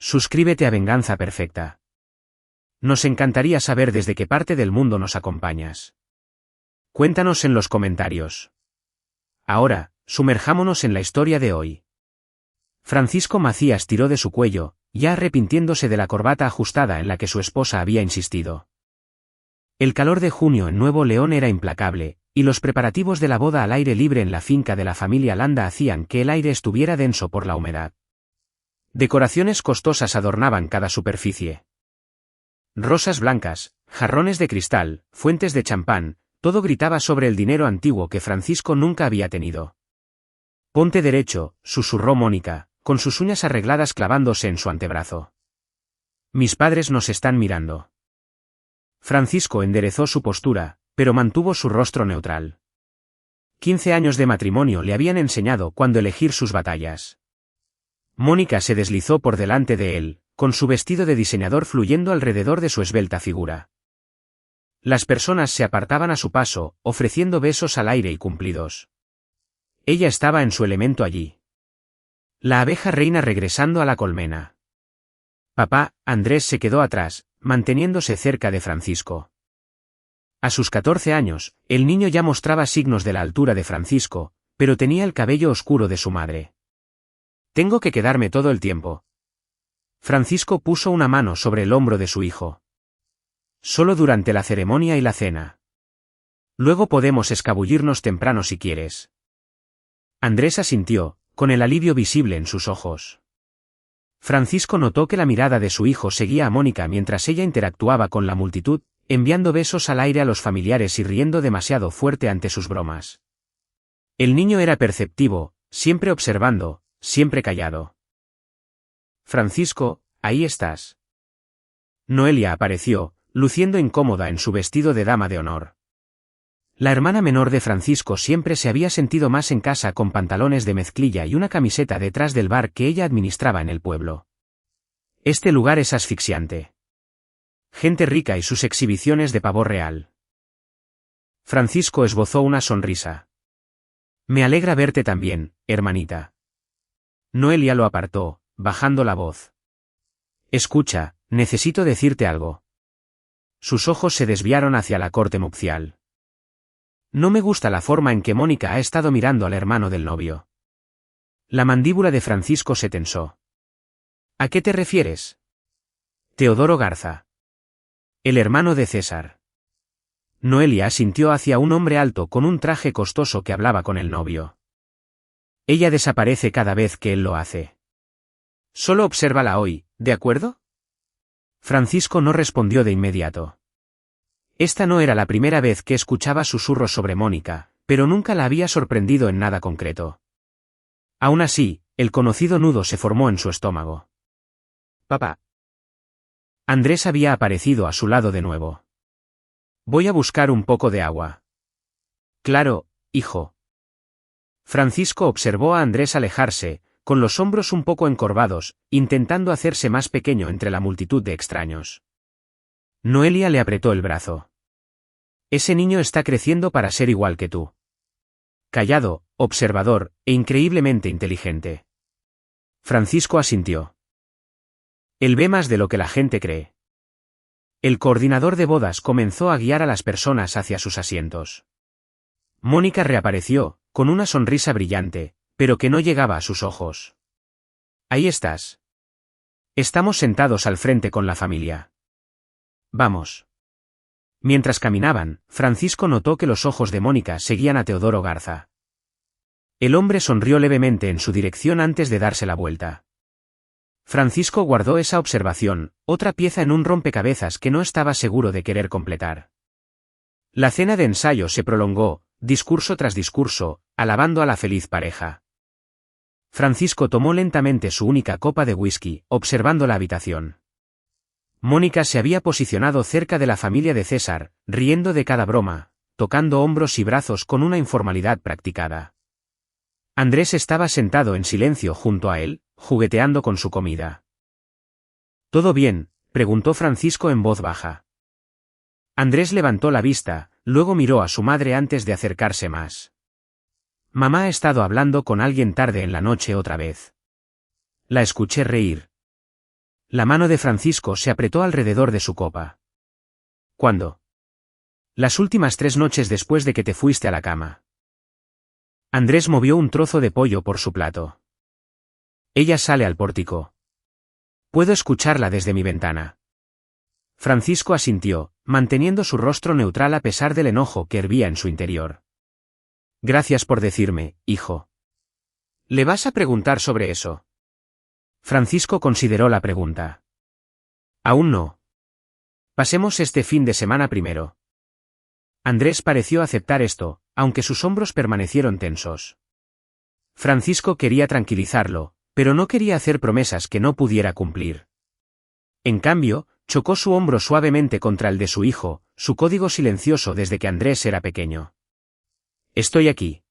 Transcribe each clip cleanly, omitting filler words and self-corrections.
suscríbete a Venganza Perfecta. Nos encantaría saber desde qué parte del mundo nos acompañas. Cuéntanos en los comentarios. Ahora, sumerjámonos en la historia de hoy. Francisco Macías tiró de su cuello, ya arrepintiéndose de la corbata ajustada en la que su esposa había insistido. El calor de junio en Nuevo León era implacable, y los preparativos de la boda al aire libre en la finca de la familia Landa hacían que el aire estuviera denso por la humedad. Decoraciones costosas adornaban cada superficie. Rosas blancas, jarrones de cristal, fuentes de champán, todo gritaba sobre el dinero antiguo que Francisco nunca había tenido. «Ponte derecho», susurró Mónica, con sus uñas arregladas clavándose en su antebrazo. «Mis padres nos están mirando». Francisco enderezó su postura, pero mantuvo su rostro neutral. 15 años de matrimonio le habían enseñado cuándo elegir sus batallas. Mónica se deslizó por delante de él, con su vestido de diseñador fluyendo alrededor de su esbelta figura. Las personas se apartaban a su paso, ofreciendo besos al aire y cumplidos. Ella estaba en su elemento allí. La abeja reina regresando a la colmena. Papá, Andrés se quedó atrás, manteniéndose cerca de Francisco. A sus 14 años, el niño ya mostraba signos de la altura de Francisco, pero tenía el cabello oscuro de su madre. «Tengo que quedarme todo el tiempo». Francisco puso una mano sobre el hombro de su hijo. «Solo durante la ceremonia y la cena. Luego podemos escabullirnos temprano si quieres». Andrés asintió, con el alivio visible en sus ojos. Francisco notó que la mirada de su hijo seguía a Mónica mientras ella interactuaba con la multitud, enviando besos al aire a los familiares y riendo demasiado fuerte ante sus bromas. El niño era perceptivo, siempre observando, siempre callado. «Francisco, ahí estás». Noelia apareció, luciendo incómoda en su vestido de dama de honor. La hermana menor de Francisco siempre se había sentido más en casa con pantalones de mezclilla y una camiseta detrás del bar que ella administraba en el pueblo. «Este lugar es asfixiante. Gente rica y sus exhibiciones de pavo real». Francisco esbozó una sonrisa. «Me alegra verte también, hermanita». Noelia lo apartó, bajando la voz. «Escucha, necesito decirte algo». Sus ojos se desviaron hacia la corte nupcial. «No me gusta la forma en que Mónica ha estado mirando al hermano del novio». La mandíbula de Francisco se tensó. «¿A qué te refieres?» «Teodoro Garza. El hermano de César». Noelia asintió hacia un hombre alto con un traje costoso que hablaba con el novio. «Ella desaparece cada vez que él lo hace. Solo obsérvala hoy, ¿de acuerdo?» Francisco no respondió de inmediato. Esta no era la primera vez que escuchaba susurros sobre Mónica, pero nunca la había sorprendido en nada concreto. Aún así, el conocido nudo se formó en su estómago. «Papá». Andrés había aparecido a su lado de nuevo. «Voy a buscar un poco de agua». «Claro, hijo». Francisco observó a Andrés alejarse, con los hombros un poco encorvados, intentando hacerse más pequeño entre la multitud de extraños. Noelia le apretó el brazo. «Ese niño está creciendo para ser igual que tú. Callado, observador, e increíblemente inteligente». Francisco asintió. «Él ve más de lo que la gente cree». El coordinador de bodas comenzó a guiar a las personas hacia sus asientos. Mónica reapareció, con una sonrisa brillante, pero que no llegaba a sus ojos. «Ahí estás. Estamos sentados al frente con la familia. Vamos». Mientras caminaban, Francisco notó que los ojos de Mónica seguían a Teodoro Garza. El hombre sonrió levemente en su dirección antes de darse la vuelta. Francisco guardó esa observación, otra pieza en un rompecabezas que no estaba seguro de querer completar. La cena de ensayo se prolongó, discurso tras discurso, alabando a la feliz pareja. Francisco tomó lentamente su única copa de whisky, observando la habitación. Mónica se había posicionado cerca de la familia de César, riendo de cada broma, tocando hombros y brazos con una informalidad practicada. Andrés estaba sentado en silencio junto a él, jugueteando con su comida. «¿Todo bien?», preguntó Francisco en voz baja. Andrés levantó la vista, luego miró a su madre antes de acercarse más. «Mamá ha estado hablando con alguien tarde en la noche otra vez. La escuché reír». La mano de Francisco se apretó alrededor de su copa. ¿Cuándo? Las últimas 3 noches después de que te fuiste a la cama. Andrés movió un trozo de pollo por su plato. Ella sale al pórtico. Puedo escucharla desde mi ventana. Francisco asintió, manteniendo su rostro neutral a pesar del enojo que hervía en su interior. Gracias por decirme, hijo. ¿Le vas a preguntar sobre eso? Francisco consideró la pregunta. Aún no. Pasemos este fin de semana primero. Andrés pareció aceptar esto, aunque sus hombros permanecieron tensos. Francisco quería tranquilizarlo, pero no quería hacer promesas que no pudiera cumplir. En cambio, chocó su hombro suavemente contra el de su hijo, su código silencioso desde que Andrés era pequeño. Estoy aquí.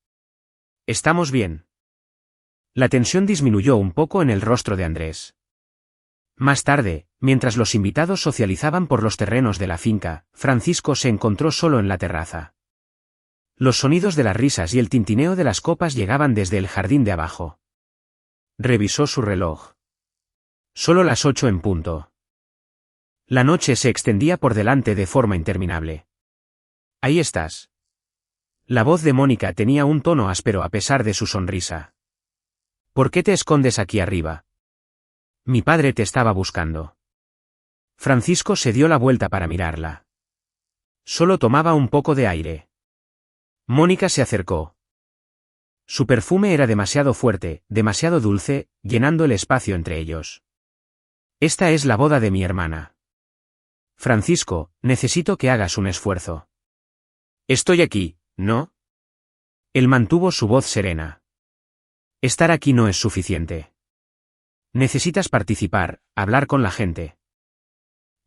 ¿Estamos bien? La tensión disminuyó un poco en el rostro de Andrés. Más tarde, mientras los invitados socializaban por los terrenos de la finca, Francisco se encontró solo en la terraza. Los sonidos de las risas y el tintineo de las copas llegaban desde el jardín de abajo. Revisó su reloj. Solo las 8 en punto. La noche se extendía por delante de forma interminable. Ahí estás. La voz de Mónica tenía un tono áspero a pesar de su sonrisa. ¿Por qué te escondes aquí arriba? Mi padre te estaba buscando. Francisco se dio la vuelta para mirarla. Solo tomaba un poco de aire. Mónica se acercó. Su perfume era demasiado fuerte, demasiado dulce, llenando el espacio entre ellos. Esta es la boda de mi hermana. Francisco, necesito que hagas un esfuerzo. Estoy aquí, ¿no? Él mantuvo su voz serena. Estar aquí no es suficiente. Necesitas participar, hablar con la gente.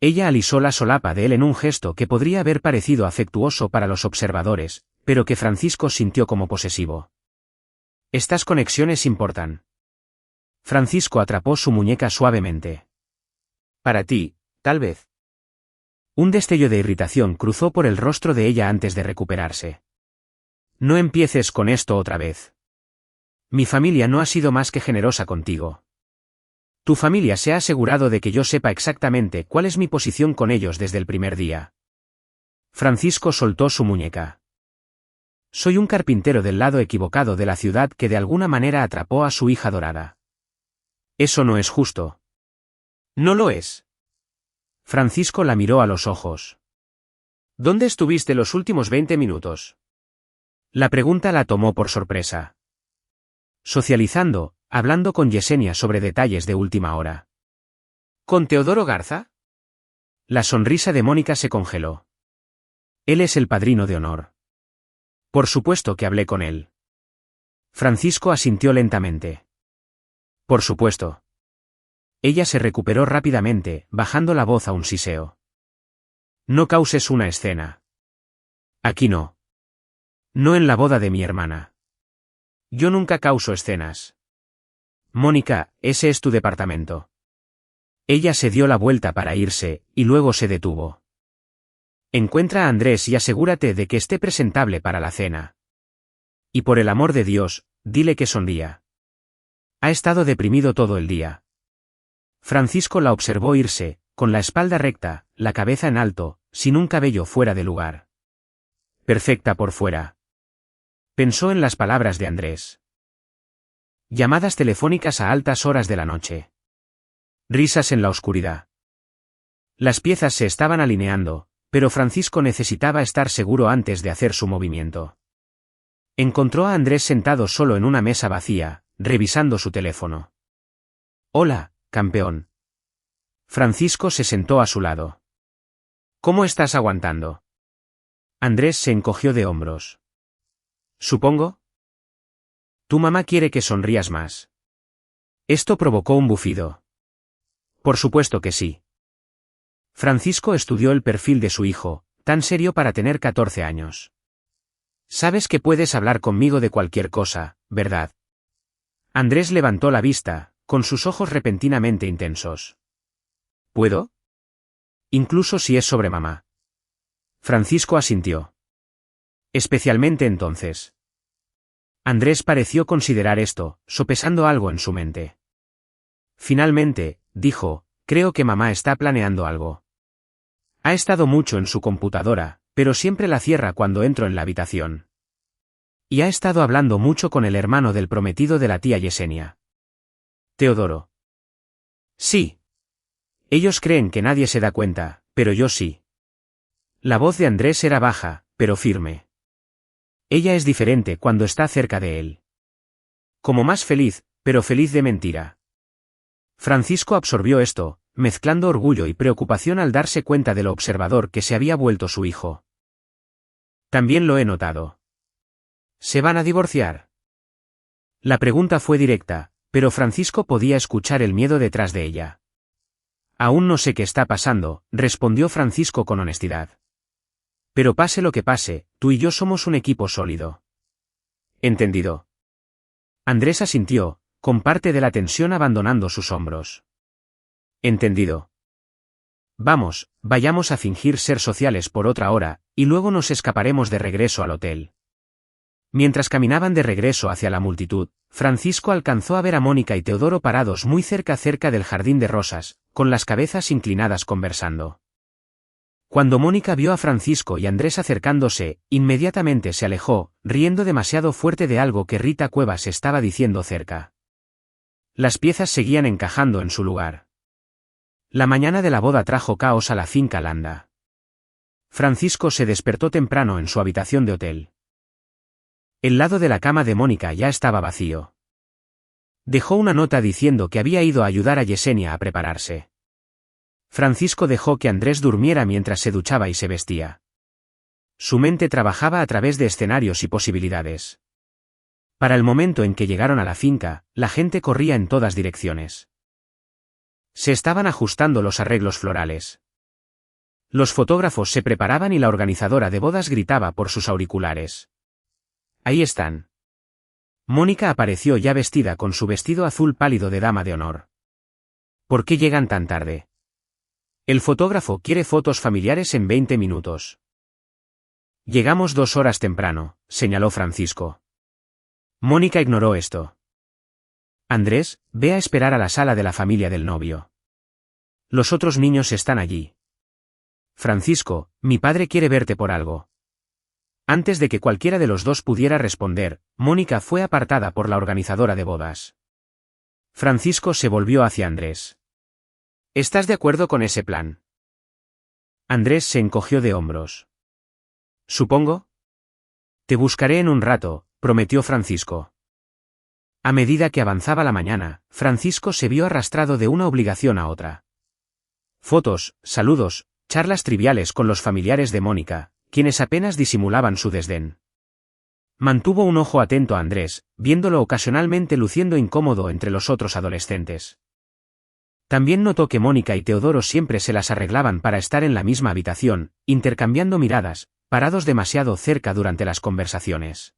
Ella alisó la solapa de él en un gesto que podría haber parecido afectuoso para los observadores, pero que Francisco sintió como posesivo. Estas conexiones importan. Francisco atrapó su muñeca suavemente. Para ti, tal vez. Un destello de irritación cruzó por el rostro de ella antes de recuperarse. No empieces con esto otra vez. Mi familia no ha sido más que generosa contigo. Tu familia se ha asegurado de que yo sepa exactamente cuál es mi posición con ellos desde el primer día. Francisco soltó su muñeca. Soy un carpintero del lado equivocado de la ciudad que de alguna manera atrapó a su hija dorada. Eso no es justo. No lo es. Francisco la miró a los ojos. ¿Dónde estuviste los últimos 20 minutos? La pregunta la tomó por sorpresa. Socializando, hablando con Yesenia sobre detalles de última hora. ¿Con Teodoro Garza? La sonrisa de Mónica se congeló. Él es el padrino de honor. Por supuesto que hablé con él. Francisco asintió lentamente. Por supuesto. Ella se recuperó rápidamente, bajando la voz a un siseo. No causes una escena. Aquí no. No en la boda de mi hermana. Yo nunca causo escenas. Mónica, ese es tu departamento. Ella se dio la vuelta para irse, y luego se detuvo. Encuentra a Andrés y asegúrate de que esté presentable para la cena. Y por el amor de Dios, dile que sonría. Ha estado deprimido todo el día. Francisco la observó irse, con la espalda recta, la cabeza en alto, sin un cabello fuera de lugar. Perfecta por fuera. Pensó en las palabras de Andrés. Llamadas telefónicas a altas horas de la noche. Risas en la oscuridad. Las piezas se estaban alineando, pero Francisco necesitaba estar seguro antes de hacer su movimiento. Encontró a Andrés sentado solo en una mesa vacía, revisando su teléfono. Hola, campeón. Francisco se sentó a su lado. ¿Cómo estás aguantando? Andrés se encogió de hombros. ¿Supongo? Tu mamá quiere que sonrías más. Esto provocó un bufido. Por supuesto que sí. Francisco estudió el perfil de su hijo, tan serio para tener 14 años. Sabes que puedes hablar conmigo de cualquier cosa, ¿verdad? Andrés levantó la vista, con sus ojos repentinamente intensos. ¿Puedo? Incluso si es sobre mamá. Francisco asintió. Especialmente entonces. Andrés pareció considerar esto, sopesando algo en su mente. Finalmente, dijo, creo que mamá está planeando algo. Ha estado mucho en su computadora, pero siempre la cierra cuando entro en la habitación. Y ha estado hablando mucho con el hermano del prometido de la tía Yesenia. Teodoro. Sí. Ellos creen que nadie se da cuenta, pero yo sí. La voz de Andrés era baja, pero firme. Ella es diferente cuando está cerca de él. Como más feliz, pero feliz de mentira. Francisco absorbió esto, mezclando orgullo y preocupación al darse cuenta de lo observador que se había vuelto su hijo. También lo he notado. ¿Se van a divorciar? La pregunta fue directa, pero Francisco podía escuchar el miedo detrás de ella. Aún no sé qué está pasando, respondió Francisco con honestidad. Pero pase lo que pase, tú y yo somos un equipo sólido. Entendido. Andrés asintió, con parte de la tensión abandonando sus hombros. Entendido. Vamos, vayamos a fingir ser sociales por otra hora, y luego nos escaparemos de regreso al hotel. Mientras caminaban de regreso hacia la multitud, Francisco alcanzó a ver a Mónica y Teodoro parados muy cerca del jardín de rosas, con las cabezas inclinadas conversando. Cuando Mónica vio a Francisco y Andrés acercándose, inmediatamente se alejó, riendo demasiado fuerte de algo que Rita Cuevas estaba diciendo cerca. Las piezas seguían encajando en su lugar. La mañana de la boda trajo caos a la finca Landa. Francisco se despertó temprano en su habitación de hotel. El lado de la cama de Mónica ya estaba vacío. Dejó una nota diciendo que había ido a ayudar a Yesenia a prepararse. Francisco dejó que Andrés durmiera mientras se duchaba y se vestía. Su mente trabajaba a través de escenarios y posibilidades. Para el momento en que llegaron a la finca, la gente corría en todas direcciones. Se estaban ajustando los arreglos florales. Los fotógrafos se preparaban y la organizadora de bodas gritaba por sus auriculares. Ahí están. Mónica apareció ya vestida con su vestido azul pálido de dama de honor. ¿Por qué llegan tan tarde? El fotógrafo quiere fotos familiares en 20 minutos. Llegamos 2 horas temprano, señaló Francisco. Mónica ignoró esto. Andrés, ve a esperar a la sala de la familia del novio. Los otros niños están allí. Francisco, mi padre quiere verte por algo. Antes de que cualquiera de los dos pudiera responder, Mónica fue apartada por la organizadora de bodas. Francisco se volvió hacia Andrés. ¿Estás de acuerdo con ese plan? Andrés se encogió de hombros. ¿Supongo? Te buscaré en un rato, prometió Francisco. A medida que avanzaba la mañana, Francisco se vio arrastrado de una obligación a otra. Fotos, saludos, charlas triviales con los familiares de Mónica, quienes apenas disimulaban su desdén. Mantuvo un ojo atento a Andrés, viéndolo ocasionalmente luciendo incómodo entre los otros adolescentes. También notó que Mónica y Teodoro siempre se las arreglaban para estar en la misma habitación, intercambiando miradas, parados demasiado cerca durante las conversaciones.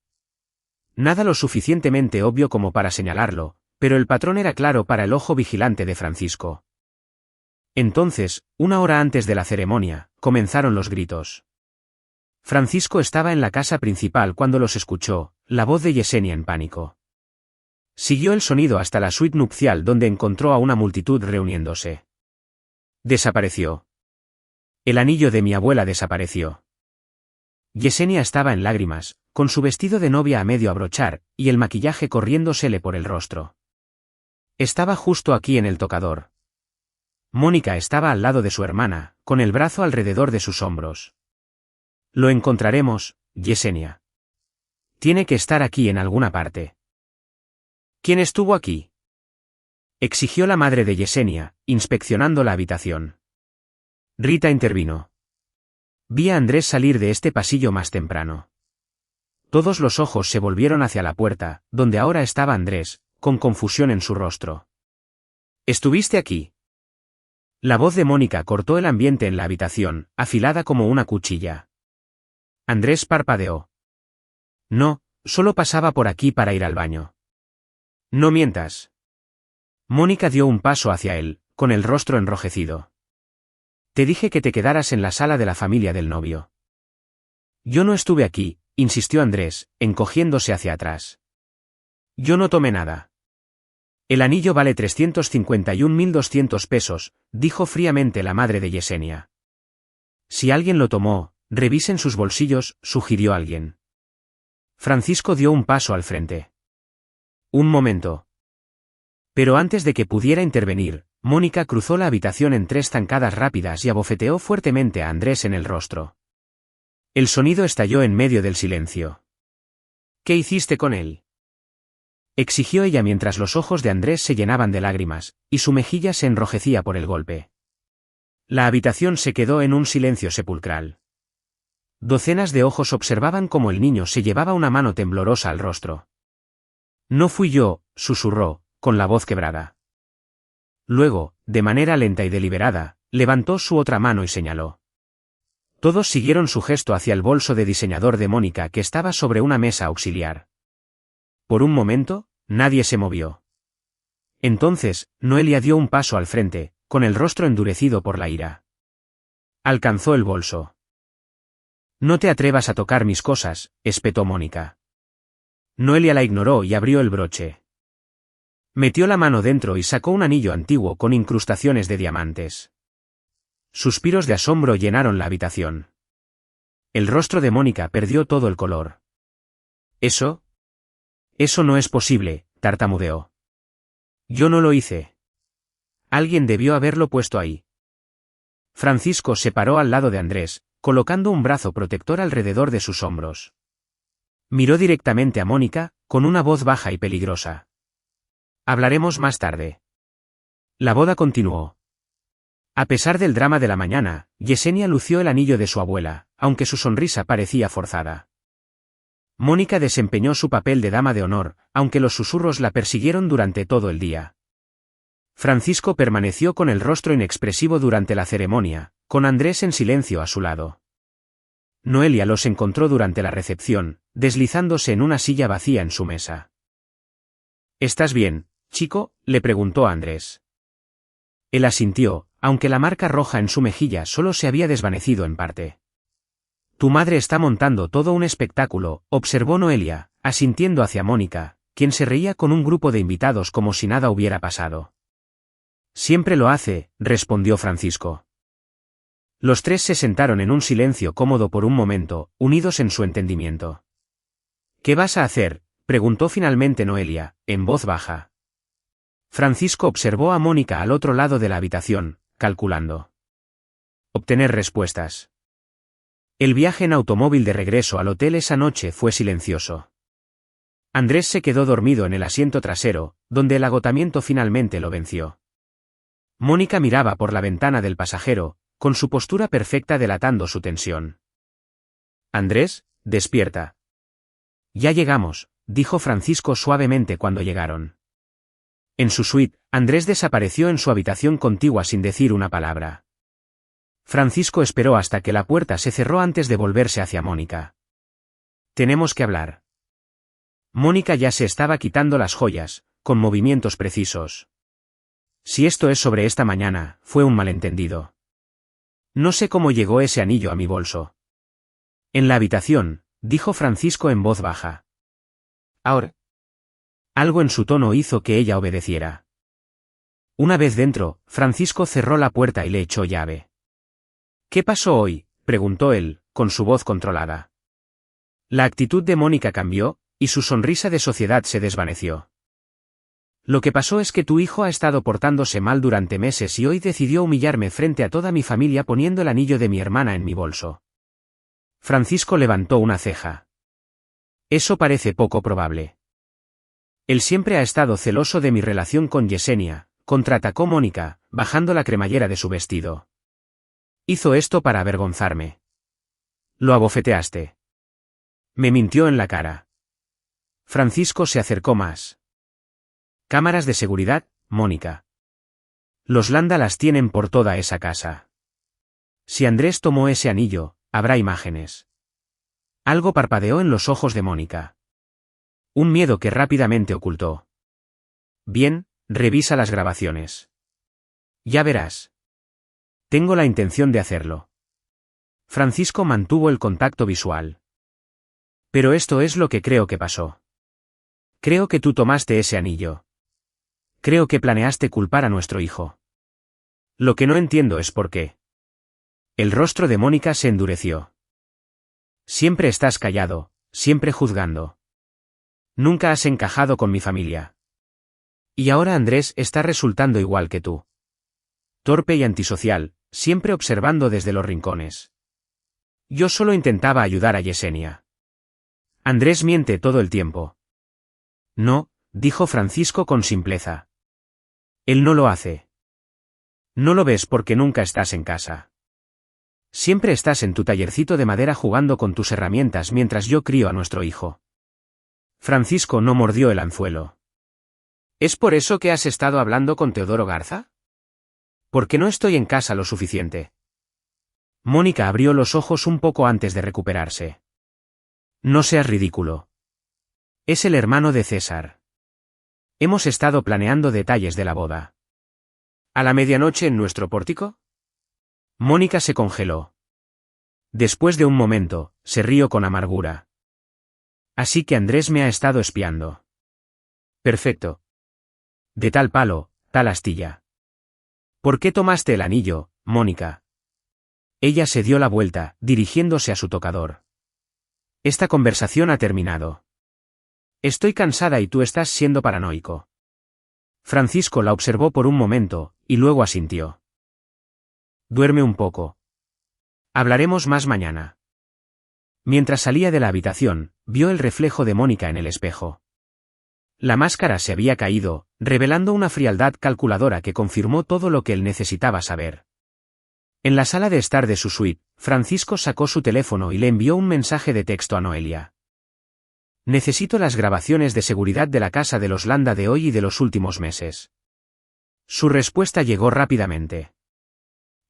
Nada lo suficientemente obvio como para señalarlo, pero el patrón era claro para el ojo vigilante de Francisco. Entonces, 1 hora antes de la ceremonia, comenzaron los gritos. Francisco estaba en la casa principal cuando los escuchó, la voz de Yesenia en pánico. Siguió el sonido hasta la suite nupcial donde encontró a una multitud reuniéndose. Desapareció. El anillo de mi abuela desapareció. Yesenia estaba en lágrimas, con su vestido de novia a medio abrochar, y el maquillaje corriéndosele por el rostro. Estaba justo aquí en el tocador. Mónica estaba al lado de su hermana, con el brazo alrededor de sus hombros. Lo encontraremos, Yesenia. Tiene que estar aquí en alguna parte. ¿Quién estuvo aquí? Exigió la madre de Yesenia, inspeccionando la habitación. Rita intervino. Vi a Andrés salir de este pasillo más temprano. Todos los ojos se volvieron hacia la puerta, donde ahora estaba Andrés, con confusión en su rostro. ¿Estuviste aquí? La voz de Mónica cortó el ambiente en la habitación, afilada como una cuchilla. Andrés parpadeó. No, solo pasaba por aquí para ir al baño. No mientas. Mónica dio un paso hacia él, con el rostro enrojecido. Te dije que te quedaras en la sala de la familia del novio. Yo no estuve aquí, insistió Andrés, encogiéndose hacia atrás. Yo no tomé nada. El anillo vale 351.200 pesos, dijo fríamente la madre de Yesenia. Si alguien lo tomó, revisen sus bolsillos, sugirió alguien. Francisco dio un paso al frente. Un momento. Pero antes de que pudiera intervenir, Mónica cruzó la habitación en 3 zancadas rápidas y abofeteó fuertemente a Andrés en el rostro. El sonido estalló en medio del silencio. ¿Qué hiciste con él?, exigió ella mientras los ojos de Andrés se llenaban de lágrimas, y su mejilla se enrojecía por el golpe. La habitación se quedó en un silencio sepulcral. Docenas de ojos observaban cómo el niño se llevaba una mano temblorosa al rostro. No fui yo, susurró, con la voz quebrada. Luego, de manera lenta y deliberada, levantó su otra mano y señaló. Todos siguieron su gesto hacia el bolso de diseñador de Mónica que estaba sobre una mesa auxiliar. Por un momento, nadie se movió. Entonces, Noelia dio un paso al frente, con el rostro endurecido por la ira. Alcanzó el bolso. No te atrevas a tocar mis cosas, espetó Mónica. Noelia la ignoró y abrió el broche. Metió la mano dentro y sacó un anillo antiguo con incrustaciones de diamantes. Suspiros de asombro llenaron la habitación. El rostro de Mónica perdió todo el color. Eso no es posible, tartamudeó. Yo no lo hice. Alguien debió haberlo puesto ahí. Francisco se paró al lado de Andrés, colocando un brazo protector alrededor de sus hombros. Miró directamente a Mónica, con una voz baja y peligrosa. Hablaremos más tarde. La boda continuó. A pesar del drama de la mañana, Yesenia lució el anillo de su abuela, aunque su sonrisa parecía forzada. Mónica desempeñó su papel de dama de honor, aunque los susurros la persiguieron durante todo el día. Francisco permaneció con el rostro inexpresivo durante la ceremonia, con Andrés en silencio a su lado. Noelia los encontró durante la recepción, deslizándose en una silla vacía en su mesa. ¿Estás bien, chico?, le preguntó a Andrés. Él asintió, aunque la marca roja en su mejilla solo se había desvanecido en parte. Tu madre está montando todo un espectáculo, observó Noelia, asintiendo hacia Mónica, quien se reía con un grupo de invitados como si nada hubiera pasado. Siempre lo hace, respondió Francisco. Los tres se sentaron en un silencio cómodo por un momento, unidos en su entendimiento. ¿Qué vas a hacer?, preguntó finalmente Noelia, en voz baja. Francisco observó a Mónica al otro lado de la habitación, calculando. Obtener respuestas. El viaje en automóvil de regreso al hotel esa noche fue silencioso. Andrés se quedó dormido en el asiento trasero, donde el agotamiento finalmente lo venció. Mónica miraba por la ventana del pasajero, con su postura perfecta delatando su tensión. Andrés, despierta. Ya llegamos, dijo Francisco suavemente cuando llegaron. En su suite, Andrés desapareció en su habitación contigua sin decir una palabra. Francisco esperó hasta que la puerta se cerró antes de volverse hacia Mónica. Tenemos que hablar. Mónica ya se estaba quitando las joyas, con movimientos precisos. Si esto es sobre esta mañana, fue un malentendido. No sé cómo llegó ese anillo a mi bolso. En la habitación, dijo Francisco en voz baja. Ahora. Algo en su tono hizo que ella obedeciera. Una vez dentro, Francisco cerró la puerta y le echó llave. ¿Qué pasó hoy?, preguntó él, con su voz controlada. La actitud de Mónica cambió, y su sonrisa de sociedad se desvaneció. Lo que pasó es que tu hijo ha estado portándose mal durante meses y hoy decidió humillarme frente a toda mi familia poniendo el anillo de mi hermana en mi bolso. Francisco levantó una ceja. Eso parece poco probable. Él siempre ha estado celoso de mi relación con Yesenia, contraatacó Mónica, bajando la cremallera de su vestido. Hizo esto para avergonzarme. Lo abofeteaste. Me mintió en la cara. Francisco se acercó más. Cámaras de seguridad, Mónica. Los Landa las tienen por toda esa casa. Si Andrés tomó ese anillo, habrá imágenes. Algo parpadeó en los ojos de Mónica. Un miedo que rápidamente ocultó. Bien, revisa las grabaciones. Ya verás. Tengo la intención de hacerlo. Francisco mantuvo el contacto visual. Pero esto es lo que creo que pasó. Creo que tú tomaste ese anillo. Creo que planeaste culpar a nuestro hijo. Lo que no entiendo es por qué. El rostro de Mónica se endureció. Siempre estás callado, siempre juzgando. Nunca has encajado con mi familia. Y ahora Andrés está resultando igual que tú. Torpe y antisocial, siempre observando desde los rincones. Yo solo intentaba ayudar a Yesenia. Andrés miente todo el tiempo. No, dijo Francisco con simpleza. Él no lo hace. No lo ves porque nunca estás en casa. Siempre estás en tu tallercito de madera jugando con tus herramientas mientras yo crío a nuestro hijo. Francisco no mordió el anzuelo. ¿Es por eso que has estado hablando con Teodoro Garza? Porque no estoy en casa lo suficiente. Mónica abrió los ojos un poco antes de recuperarse. No seas ridículo. Es el hermano de César. Hemos estado planeando detalles de la boda. ¿A la medianoche en nuestro pórtico? Mónica se congeló. Después de un momento, se rió con amargura. Así que Andrés me ha estado espiando. Perfecto. De tal palo, tal astilla. ¿Por qué tomaste el anillo, Mónica? Ella se dio la vuelta, dirigiéndose a su tocador. Esta conversación ha terminado. Estoy cansada y tú estás siendo paranoico. Francisco la observó por un momento, y luego asintió. Duerme un poco. Hablaremos más mañana. Mientras salía de la habitación, vio el reflejo de Mónica en el espejo. La máscara se había caído, revelando una frialdad calculadora que confirmó todo lo que él necesitaba saber. En la sala de estar de su suite, Francisco sacó su teléfono y le envió un mensaje de texto a Noelia. Necesito las grabaciones de seguridad de la casa de los Landa de hoy y de los últimos meses. Su respuesta llegó rápidamente.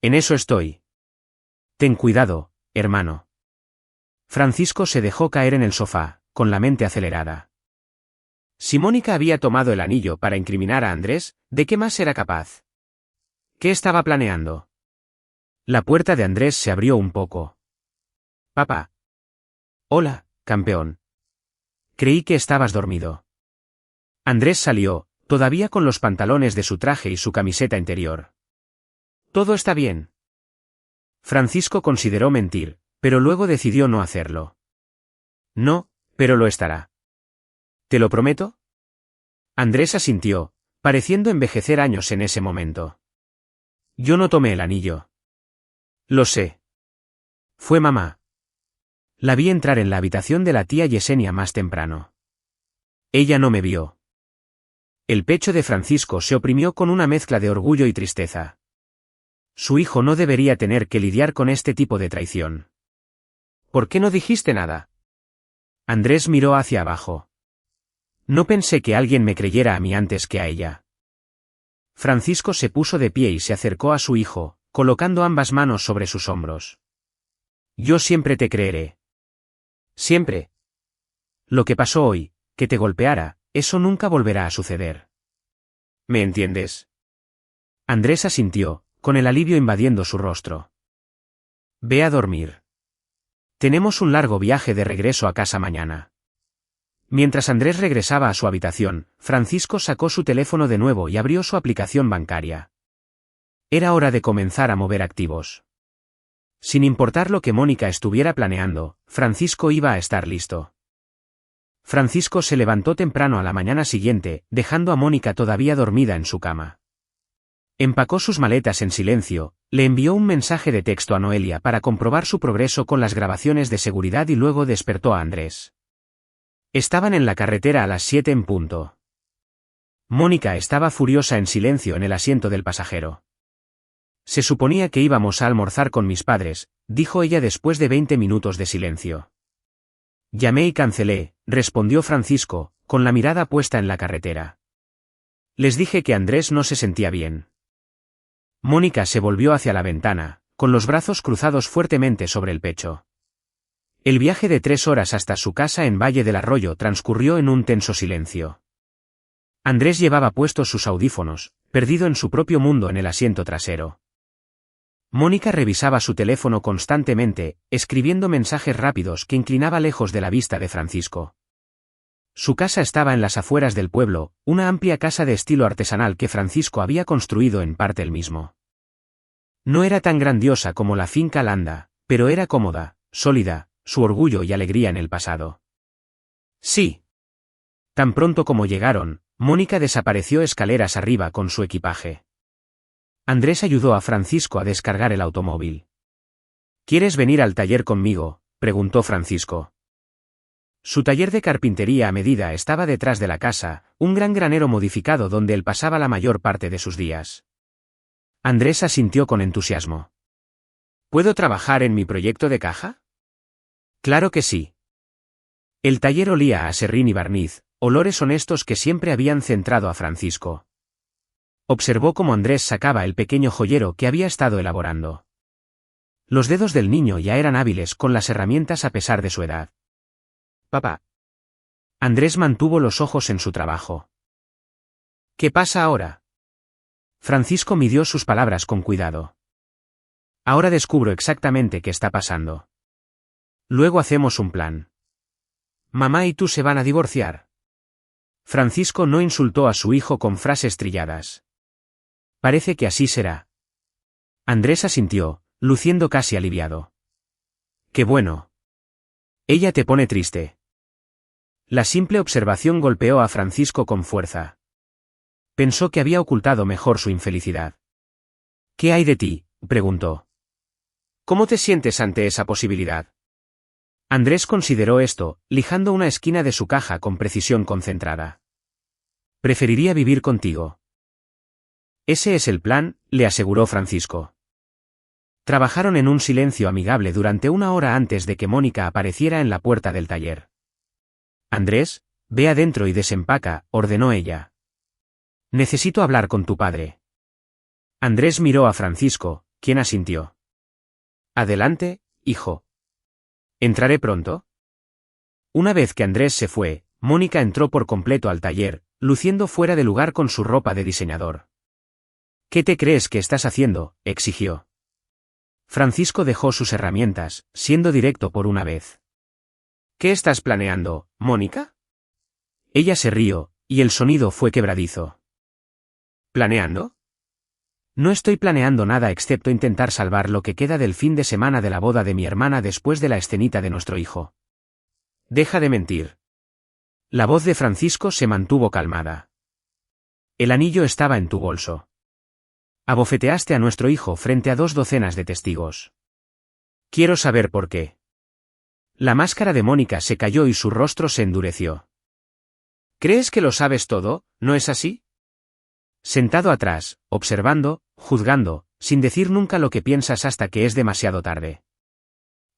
En eso estoy. Ten cuidado, hermano. Francisco se dejó caer en el sofá, con la mente acelerada. Si Mónica había tomado el anillo para incriminar a Andrés, ¿de qué más era capaz? ¿Qué estaba planeando? La puerta de Andrés se abrió un poco. Papá. Hola, campeón. Creí que estabas dormido. Andrés salió, todavía con los pantalones de su traje y su camiseta interior. ¿Todo está bien? Francisco consideró mentir, pero luego decidió no hacerlo. No, pero lo estará. ¿Te lo prometo? Andrés asintió, pareciendo envejecer años en ese momento. Yo no tomé el anillo. Lo sé. Fue mamá. La vi entrar en la habitación de la tía Yesenia más temprano. Ella no me vio. El pecho de Francisco se oprimió con una mezcla de orgullo y tristeza. Su hijo no debería tener que lidiar con este tipo de traición. ¿Por qué no dijiste nada? Andrés miró hacia abajo. No pensé que alguien me creyera a mí antes que a ella. Francisco se puso de pie y se acercó a su hijo, colocando ambas manos sobre sus hombros. Yo siempre te creeré. Siempre. Lo que pasó hoy, que te golpeara, eso nunca volverá a suceder. ¿Me entiendes? Andrés asintió, con el alivio invadiendo su rostro. Ve a dormir. Tenemos un largo viaje de regreso a casa mañana. Mientras Andrés regresaba a su habitación, Francisco sacó su teléfono de nuevo y abrió su aplicación bancaria. Era hora de comenzar a mover activos. Sin importar lo que Mónica estuviera planeando, Francisco iba a estar listo. Francisco se levantó temprano a la mañana siguiente, dejando a Mónica todavía dormida en su cama. Empacó sus maletas en silencio, le envió un mensaje de texto a Noelia para comprobar su progreso con las grabaciones de seguridad y luego despertó a Andrés. Estaban en la carretera a las 7 en punto. Mónica estaba furiosa en silencio en el asiento del pasajero. Se suponía que íbamos a almorzar con mis padres, dijo ella después de 20 minutos de silencio. Llamé y cancelé, respondió Francisco, con la mirada puesta en la carretera. Les dije que Andrés no se sentía bien. Mónica se volvió hacia la ventana, con los brazos cruzados fuertemente sobre el pecho. El viaje de 3 horas hasta su casa en Valle del Arroyo transcurrió en un tenso silencio. Andrés llevaba puestos sus audífonos, perdido en su propio mundo en el asiento trasero. Mónica revisaba su teléfono constantemente, escribiendo mensajes rápidos que inclinaba lejos de la vista de Francisco. Su casa estaba en las afueras del pueblo, una amplia casa de estilo artesanal que Francisco había construido en parte él mismo. No era tan grandiosa como la finca Landa, pero era cómoda, sólida, su orgullo y alegría en el pasado. Sí. Tan pronto como llegaron, Mónica desapareció escaleras arriba con su equipaje. Andrés ayudó a Francisco a descargar el automóvil. ¿Quieres venir al taller conmigo?, preguntó Francisco. Su taller de carpintería a medida estaba detrás de la casa, un gran granero modificado donde él pasaba la mayor parte de sus días. Andrés asintió con entusiasmo. ¿Puedo trabajar en mi proyecto de caja? Claro que sí. El taller olía a serrín y barniz, olores honestos que siempre habían centrado a Francisco. Observó cómo Andrés sacaba el pequeño joyero que había estado elaborando. Los dedos del niño ya eran hábiles con las herramientas a pesar de su edad. Papá. Andrés mantuvo los ojos en su trabajo. ¿Qué pasa ahora? Francisco midió sus palabras con cuidado. Ahora descubro exactamente qué está pasando. Luego hacemos un plan. Mamá y tú se van a divorciar. Francisco no insultó a su hijo con frases trilladas. Parece que así será. Andrés asintió, luciendo casi aliviado. Qué bueno. Ella te pone triste. La simple observación golpeó a Francisco con fuerza. Pensó que había ocultado mejor su infelicidad. ¿Qué hay de ti?, preguntó. ¿Cómo te sientes ante esa posibilidad? Andrés consideró esto, lijando una esquina de su caja con precisión concentrada. Preferiría vivir contigo. Ese es el plan, le aseguró Francisco. Trabajaron en un silencio amigable durante una hora antes de que Mónica apareciera en la puerta del taller. Andrés, ve adentro y desempaca, ordenó ella. Necesito hablar con tu padre. Andrés miró a Francisco, quien asintió. Adelante, hijo. ¿Entraré pronto? Una vez que Andrés se fue, Mónica entró por completo al taller, luciendo fuera de lugar con su ropa de diseñador. ¿Qué te crees que estás haciendo?, exigió. Francisco dejó sus herramientas, siendo directo por una vez. ¿Qué estás planeando, Mónica? Ella se rió, y el sonido fue quebradizo. ¿Planeando? No estoy planeando nada excepto intentar salvar lo que queda del fin de semana de la boda de mi hermana después de la escenita de nuestro hijo. Deja de mentir. La voz de Francisco se mantuvo calmada. El anillo estaba en tu bolso. Abofeteaste a nuestro hijo frente a 2 docenas de testigos. Quiero saber por qué. La máscara de Mónica se cayó y su rostro se endureció. ¿Crees que lo sabes todo, no es así? Sentado atrás, observando, juzgando, sin decir nunca lo que piensas hasta que es demasiado tarde.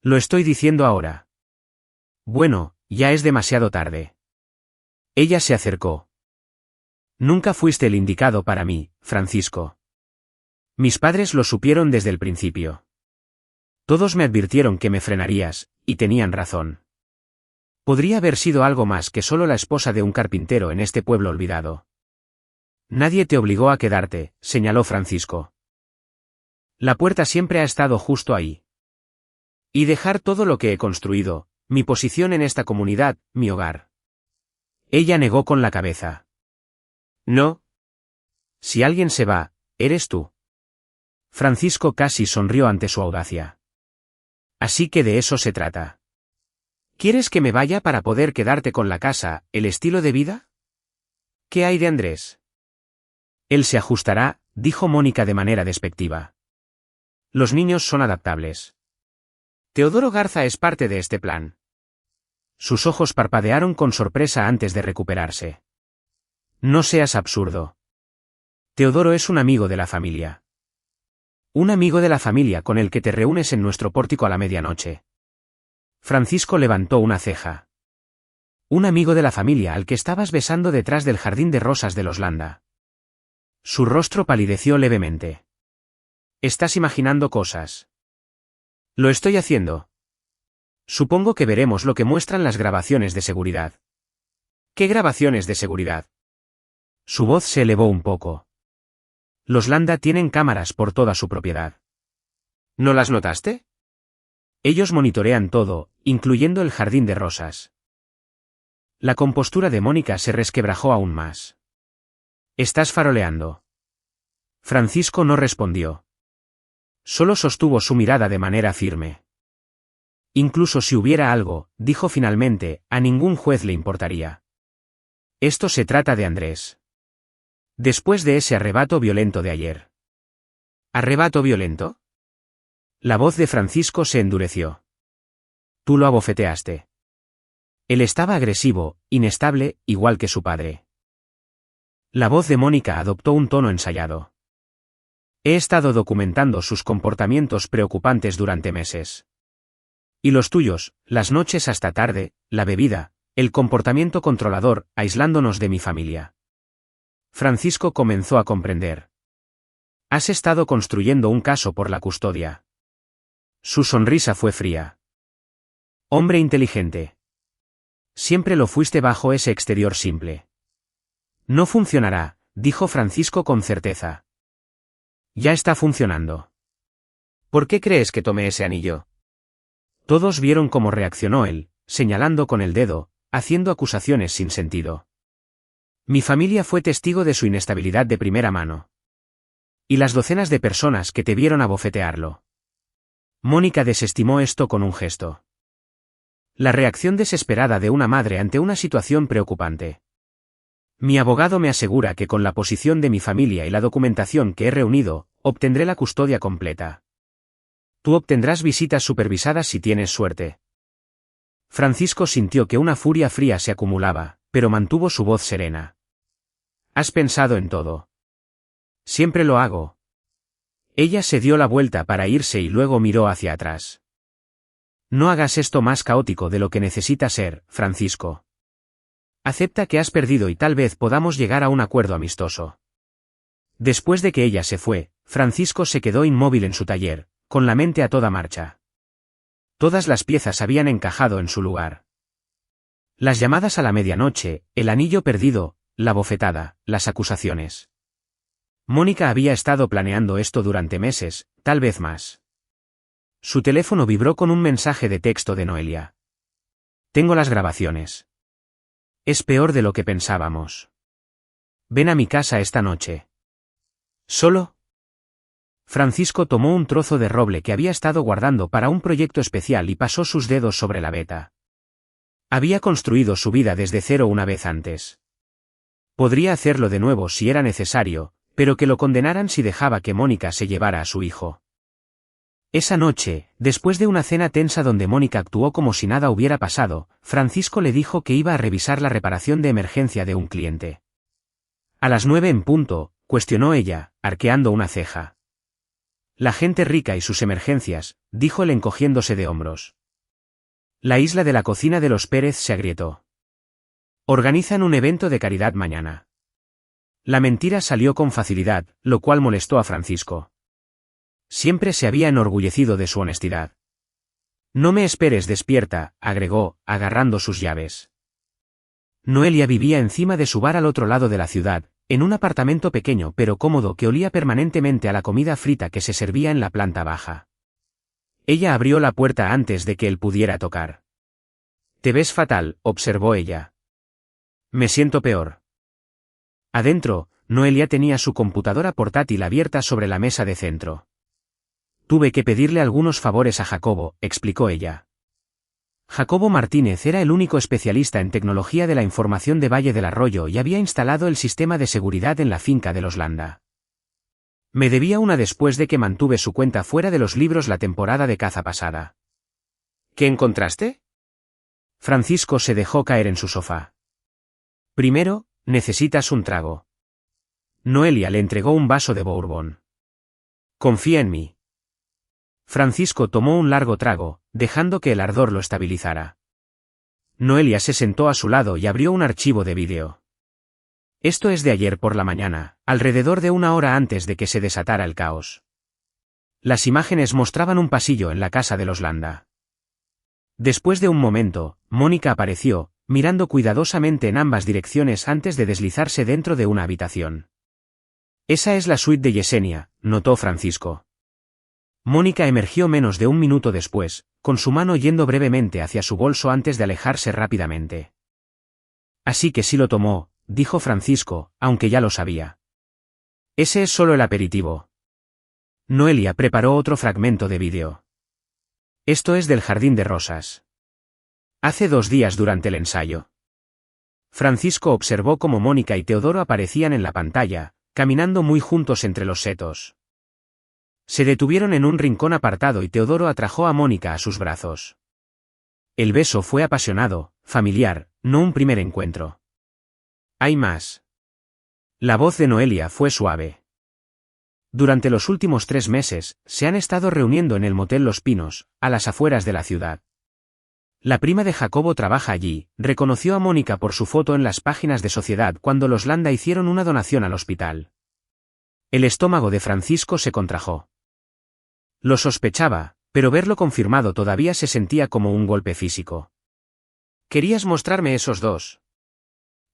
Lo estoy diciendo ahora. Bueno, ya es demasiado tarde. Ella se acercó. Nunca fuiste el indicado para mí, Francisco. Mis padres lo supieron desde el principio. Todos me advirtieron que me frenarías, y tenían razón. Podría haber sido algo más que solo la esposa de un carpintero en este pueblo olvidado. Nadie te obligó a quedarte, señaló Francisco. La puerta siempre ha estado justo ahí. Y dejar todo lo que he construido, mi posición en esta comunidad, mi hogar. Ella negó con la cabeza. No. Si alguien se va, eres tú. Francisco casi sonrió ante su audacia. Así que de eso se trata. ¿Quieres que me vaya para poder quedarte con la casa, el estilo de vida? ¿Qué hay de Andrés? Él se ajustará, dijo Mónica de manera despectiva. Los niños son adaptables. Teodoro Garza es parte de este plan. Sus ojos parpadearon con sorpresa antes de recuperarse. No seas absurdo. Teodoro es un amigo de la familia. Un amigo de la familia con el que te reúnes en nuestro pórtico a la medianoche. Francisco levantó una ceja. Un amigo de la familia al que estabas besando detrás del jardín de rosas de los Landa. Su rostro palideció levemente. Estás imaginando cosas. Lo estoy haciendo. Supongo que veremos lo que muestran las grabaciones de seguridad. ¿Qué grabaciones de seguridad? Su voz se elevó un poco. Los Landa tienen cámaras por toda su propiedad. ¿No las notaste? Ellos monitorean todo, incluyendo el jardín de rosas. La compostura de Mónica se resquebrajó aún más. «¿Estás faroleando?» Francisco no respondió. Solo sostuvo su mirada de manera firme. «Incluso si hubiera algo», dijo finalmente, «a ningún juez le importaría. Esto se trata de Andrés. Después de ese arrebato violento de ayer». ¿Arrebato violento? La voz de Francisco se endureció. «Tú lo abofeteaste». Él estaba agresivo, inestable, igual que su padre. La voz de Mónica adoptó un tono ensayado. «He estado documentando sus comportamientos preocupantes durante meses. Y los tuyos, las noches hasta tarde, la bebida, el comportamiento controlador, aislándonos de mi familia». Francisco comenzó a comprender. «Has estado construyendo un caso por la custodia». Su sonrisa fue fría. «Hombre inteligente. Siempre lo fuiste bajo ese exterior simple». «No funcionará», dijo Francisco con certeza. «Ya está funcionando». «¿Por qué crees que tomé ese anillo?» Todos vieron cómo reaccionó él, señalando con el dedo, haciendo acusaciones sin sentido. «Mi familia fue testigo de su inestabilidad de primera mano. Y las docenas de personas que te vieron abofetearlo». Mónica desestimó esto con un gesto. La reacción desesperada de una madre ante una situación preocupante. «Mi abogado me asegura que con la posición de mi familia y la documentación que he reunido, obtendré la custodia completa. Tú obtendrás visitas supervisadas si tienes suerte». Francisco sintió que una furia fría se acumulaba, pero mantuvo su voz serena. «¿Has pensado en todo?» «Siempre lo hago». Ella se dio la vuelta para irse y luego miró hacia atrás. «No hagas esto más caótico de lo que necesita ser, Francisco. Acepta que has perdido y tal vez podamos llegar a un acuerdo amistoso». Después de que ella se fue, Francisco se quedó inmóvil en su taller, con la mente a toda marcha. Todas las piezas habían encajado en su lugar. Las llamadas a la medianoche, el anillo perdido, la bofetada, las acusaciones. Mónica había estado planeando esto durante meses, tal vez más. Su teléfono vibró con un mensaje de texto de Noelia. «Tengo las grabaciones. Es peor de lo que pensábamos. Ven a mi casa esta noche». «¿Solo?» Francisco tomó un trozo de roble que había estado guardando para un proyecto especial y pasó sus dedos sobre la veta. Había construido su vida desde cero una vez antes. Podría hacerlo de nuevo si era necesario, pero que lo condenaran si dejaba que Mónica se llevara a su hijo. Esa noche, después de una cena tensa donde Mónica actuó como si nada hubiera pasado, Francisco le dijo que iba a revisar la reparación de emergencia de un cliente. «¿A las 9 en punto?», cuestionó ella, arqueando una ceja. «La gente rica y sus emergencias», dijo él encogiéndose de hombros. La isla de la cocina de los Pérez se agrietó. «Organizan un evento de caridad mañana». La mentira salió con facilidad, lo cual molestó a Francisco. Siempre se había enorgullecido de su honestidad. «No me esperes despierta», agregó, agarrando sus llaves. Noelia vivía encima de su bar al otro lado de la ciudad, en un apartamento pequeño pero cómodo que olía permanentemente a la comida frita que se servía en la planta baja. Ella abrió la puerta antes de que él pudiera tocar. «Te ves fatal», observó ella. «Me siento peor». Adentro, Noelia tenía su computadora portátil abierta sobre la mesa de centro. «Tuve que pedirle algunos favores a Jacobo», explicó ella. Jacobo Martínez era el único especialista en tecnología de la información de Valle del Arroyo y había instalado el sistema de seguridad en la finca de los Landa. Me debía una después de que mantuve su cuenta fuera de los libros la temporada de caza pasada. ¿Qué encontraste? Francisco se dejó caer en su sofá. Primero, necesitas un trago. Noelia le entregó un vaso de bourbon. Confía en mí. Francisco tomó un largo trago, dejando que el ardor lo estabilizara. Noelia se sentó a su lado y abrió un archivo de vídeo. Esto es de ayer por la mañana, alrededor de una hora antes de que se desatara el caos. Las imágenes mostraban un pasillo en la casa de los Landa. Después de un momento, Mónica apareció, mirando cuidadosamente en ambas direcciones antes de deslizarse dentro de una habitación. Esa es la suite de Yesenia, notó Francisco. Mónica emergió menos de un minuto después, con su mano yendo brevemente hacia su bolso antes de alejarse rápidamente. Así que sí lo tomó, dijo Francisco, aunque ya lo sabía. Ese es solo el aperitivo. Noelia preparó otro fragmento de vídeo. Esto es del Jardín de Rosas. Hace 2 días durante el ensayo. Francisco observó cómo Mónica y Teodoro aparecían en la pantalla, caminando muy juntos entre los setos. Se detuvieron en un rincón apartado y Teodoro atrajo a Mónica a sus brazos. El beso fue apasionado, familiar, no un primer encuentro. Hay más. La voz de Noelia fue suave. Durante los últimos 3 meses, se han estado reuniendo en el motel Los Pinos, a las afueras de la ciudad. La prima de Jacobo trabaja allí, reconoció a Mónica por su foto en las páginas de Sociedad cuando los Landa hicieron una donación al hospital. El estómago de Francisco se contrajo. Lo sospechaba, pero verlo confirmado todavía se sentía como un golpe físico. ¿Querías mostrarme esos 2?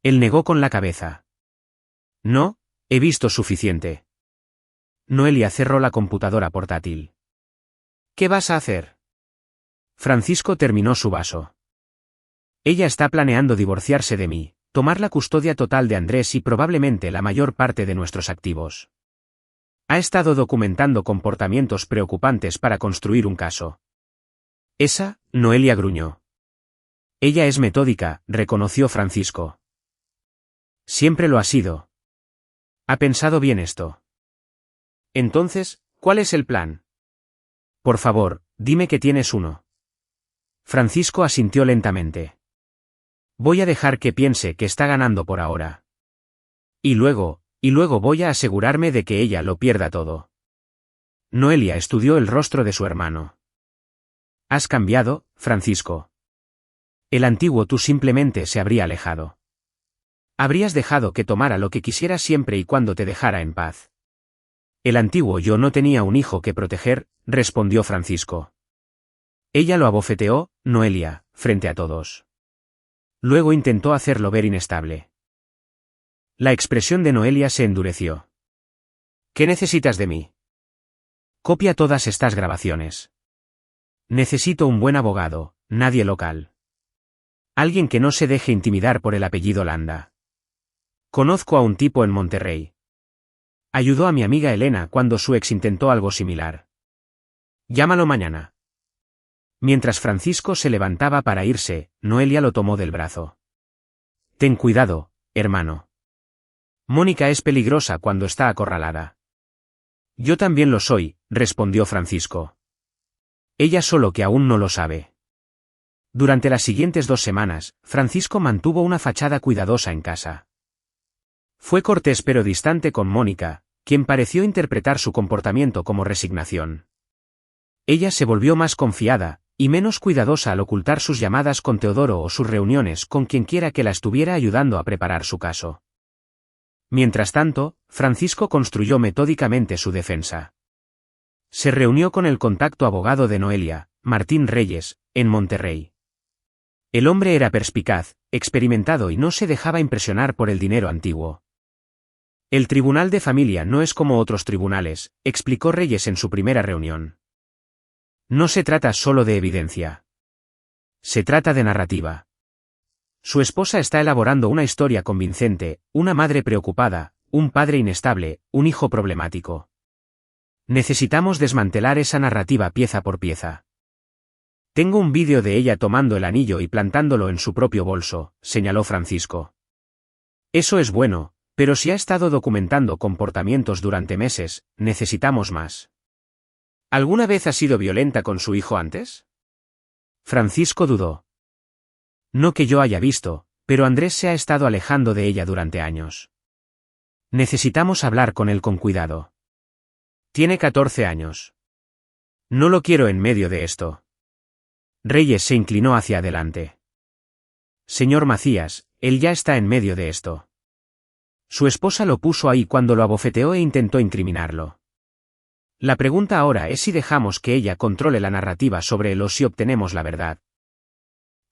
Él negó con la cabeza. No, he visto suficiente. Noelia cerró la computadora portátil. ¿Qué vas a hacer? Francisco terminó su vaso. Ella está planeando divorciarse de mí, tomar la custodia total de Andrés y probablemente la mayor parte de nuestros activos. Ha estado documentando comportamientos preocupantes para construir un caso. Esa, Noelia gruñó. Ella es metódica, reconoció Francisco. Siempre lo ha sido. ¿Ha pensado bien esto? Entonces, ¿cuál es el plan? Por favor, dime que tienes uno. Francisco asintió lentamente. Voy a dejar que piense que está ganando por ahora. Y luego voy a asegurarme de que ella lo pierda todo. Noelia estudió el rostro de su hermano. Has cambiado, Francisco. El antiguo tú simplemente se habría alejado. Habrías dejado que tomara lo que quisiera siempre y cuando te dejara en paz. El antiguo yo no tenía un hijo que proteger, respondió Francisco. Ella lo abofeteó, Noelia, frente a todos. Luego intentó hacerlo ver inestable. La expresión de Noelia se endureció. ¿Qué necesitas de mí? Copia todas estas grabaciones. Necesito un buen abogado, nadie local. Alguien que no se deje intimidar por el apellido Landa. Conozco a un tipo en Monterrey. Ayudó a mi amiga Elena cuando su ex intentó algo similar. Llámalo mañana. Mientras Francisco se levantaba para irse, Noelia lo tomó del brazo. Ten cuidado, hermano. Mónica es peligrosa cuando está acorralada. Yo también lo soy, respondió Francisco. Ella solo que aún no lo sabe. Durante las siguientes 2 semanas, Francisco mantuvo una fachada cuidadosa en casa. Fue cortés pero distante con Mónica, quien pareció interpretar su comportamiento como resignación. Ella se volvió más confiada, y menos cuidadosa al ocultar sus llamadas con Teodoro o sus reuniones con quienquiera que la estuviera ayudando a preparar su caso. Mientras tanto, Francisco construyó metódicamente su defensa. Se reunió con el contacto abogado de Noelia, Martín Reyes, en Monterrey. El hombre era perspicaz, experimentado y no se dejaba impresionar por el dinero antiguo. El tribunal de familia no es como otros tribunales, explicó Reyes en su primera reunión. No se trata solo de evidencia. Se trata de narrativa. Su esposa está elaborando una historia convincente, una madre preocupada, un padre inestable, un hijo problemático. Necesitamos desmantelar esa narrativa pieza por pieza. Tengo un vídeo de ella tomando el anillo y plantándolo en su propio bolso, señaló Francisco. Eso es bueno, pero si ha estado documentando comportamientos durante meses, necesitamos más. ¿Alguna vez ha sido violenta con su hijo antes? Francisco dudó. No que yo haya visto, pero Andrés se ha estado alejando de ella durante años. Necesitamos hablar con él con cuidado. Tiene 14 años. No lo quiero en medio de esto. Reyes se inclinó hacia adelante. Señor Macías, él ya está en medio de esto. Su esposa lo puso ahí cuando lo abofeteó e intentó incriminarlo. La pregunta ahora es si dejamos que ella controle la narrativa sobre él o si obtenemos la verdad.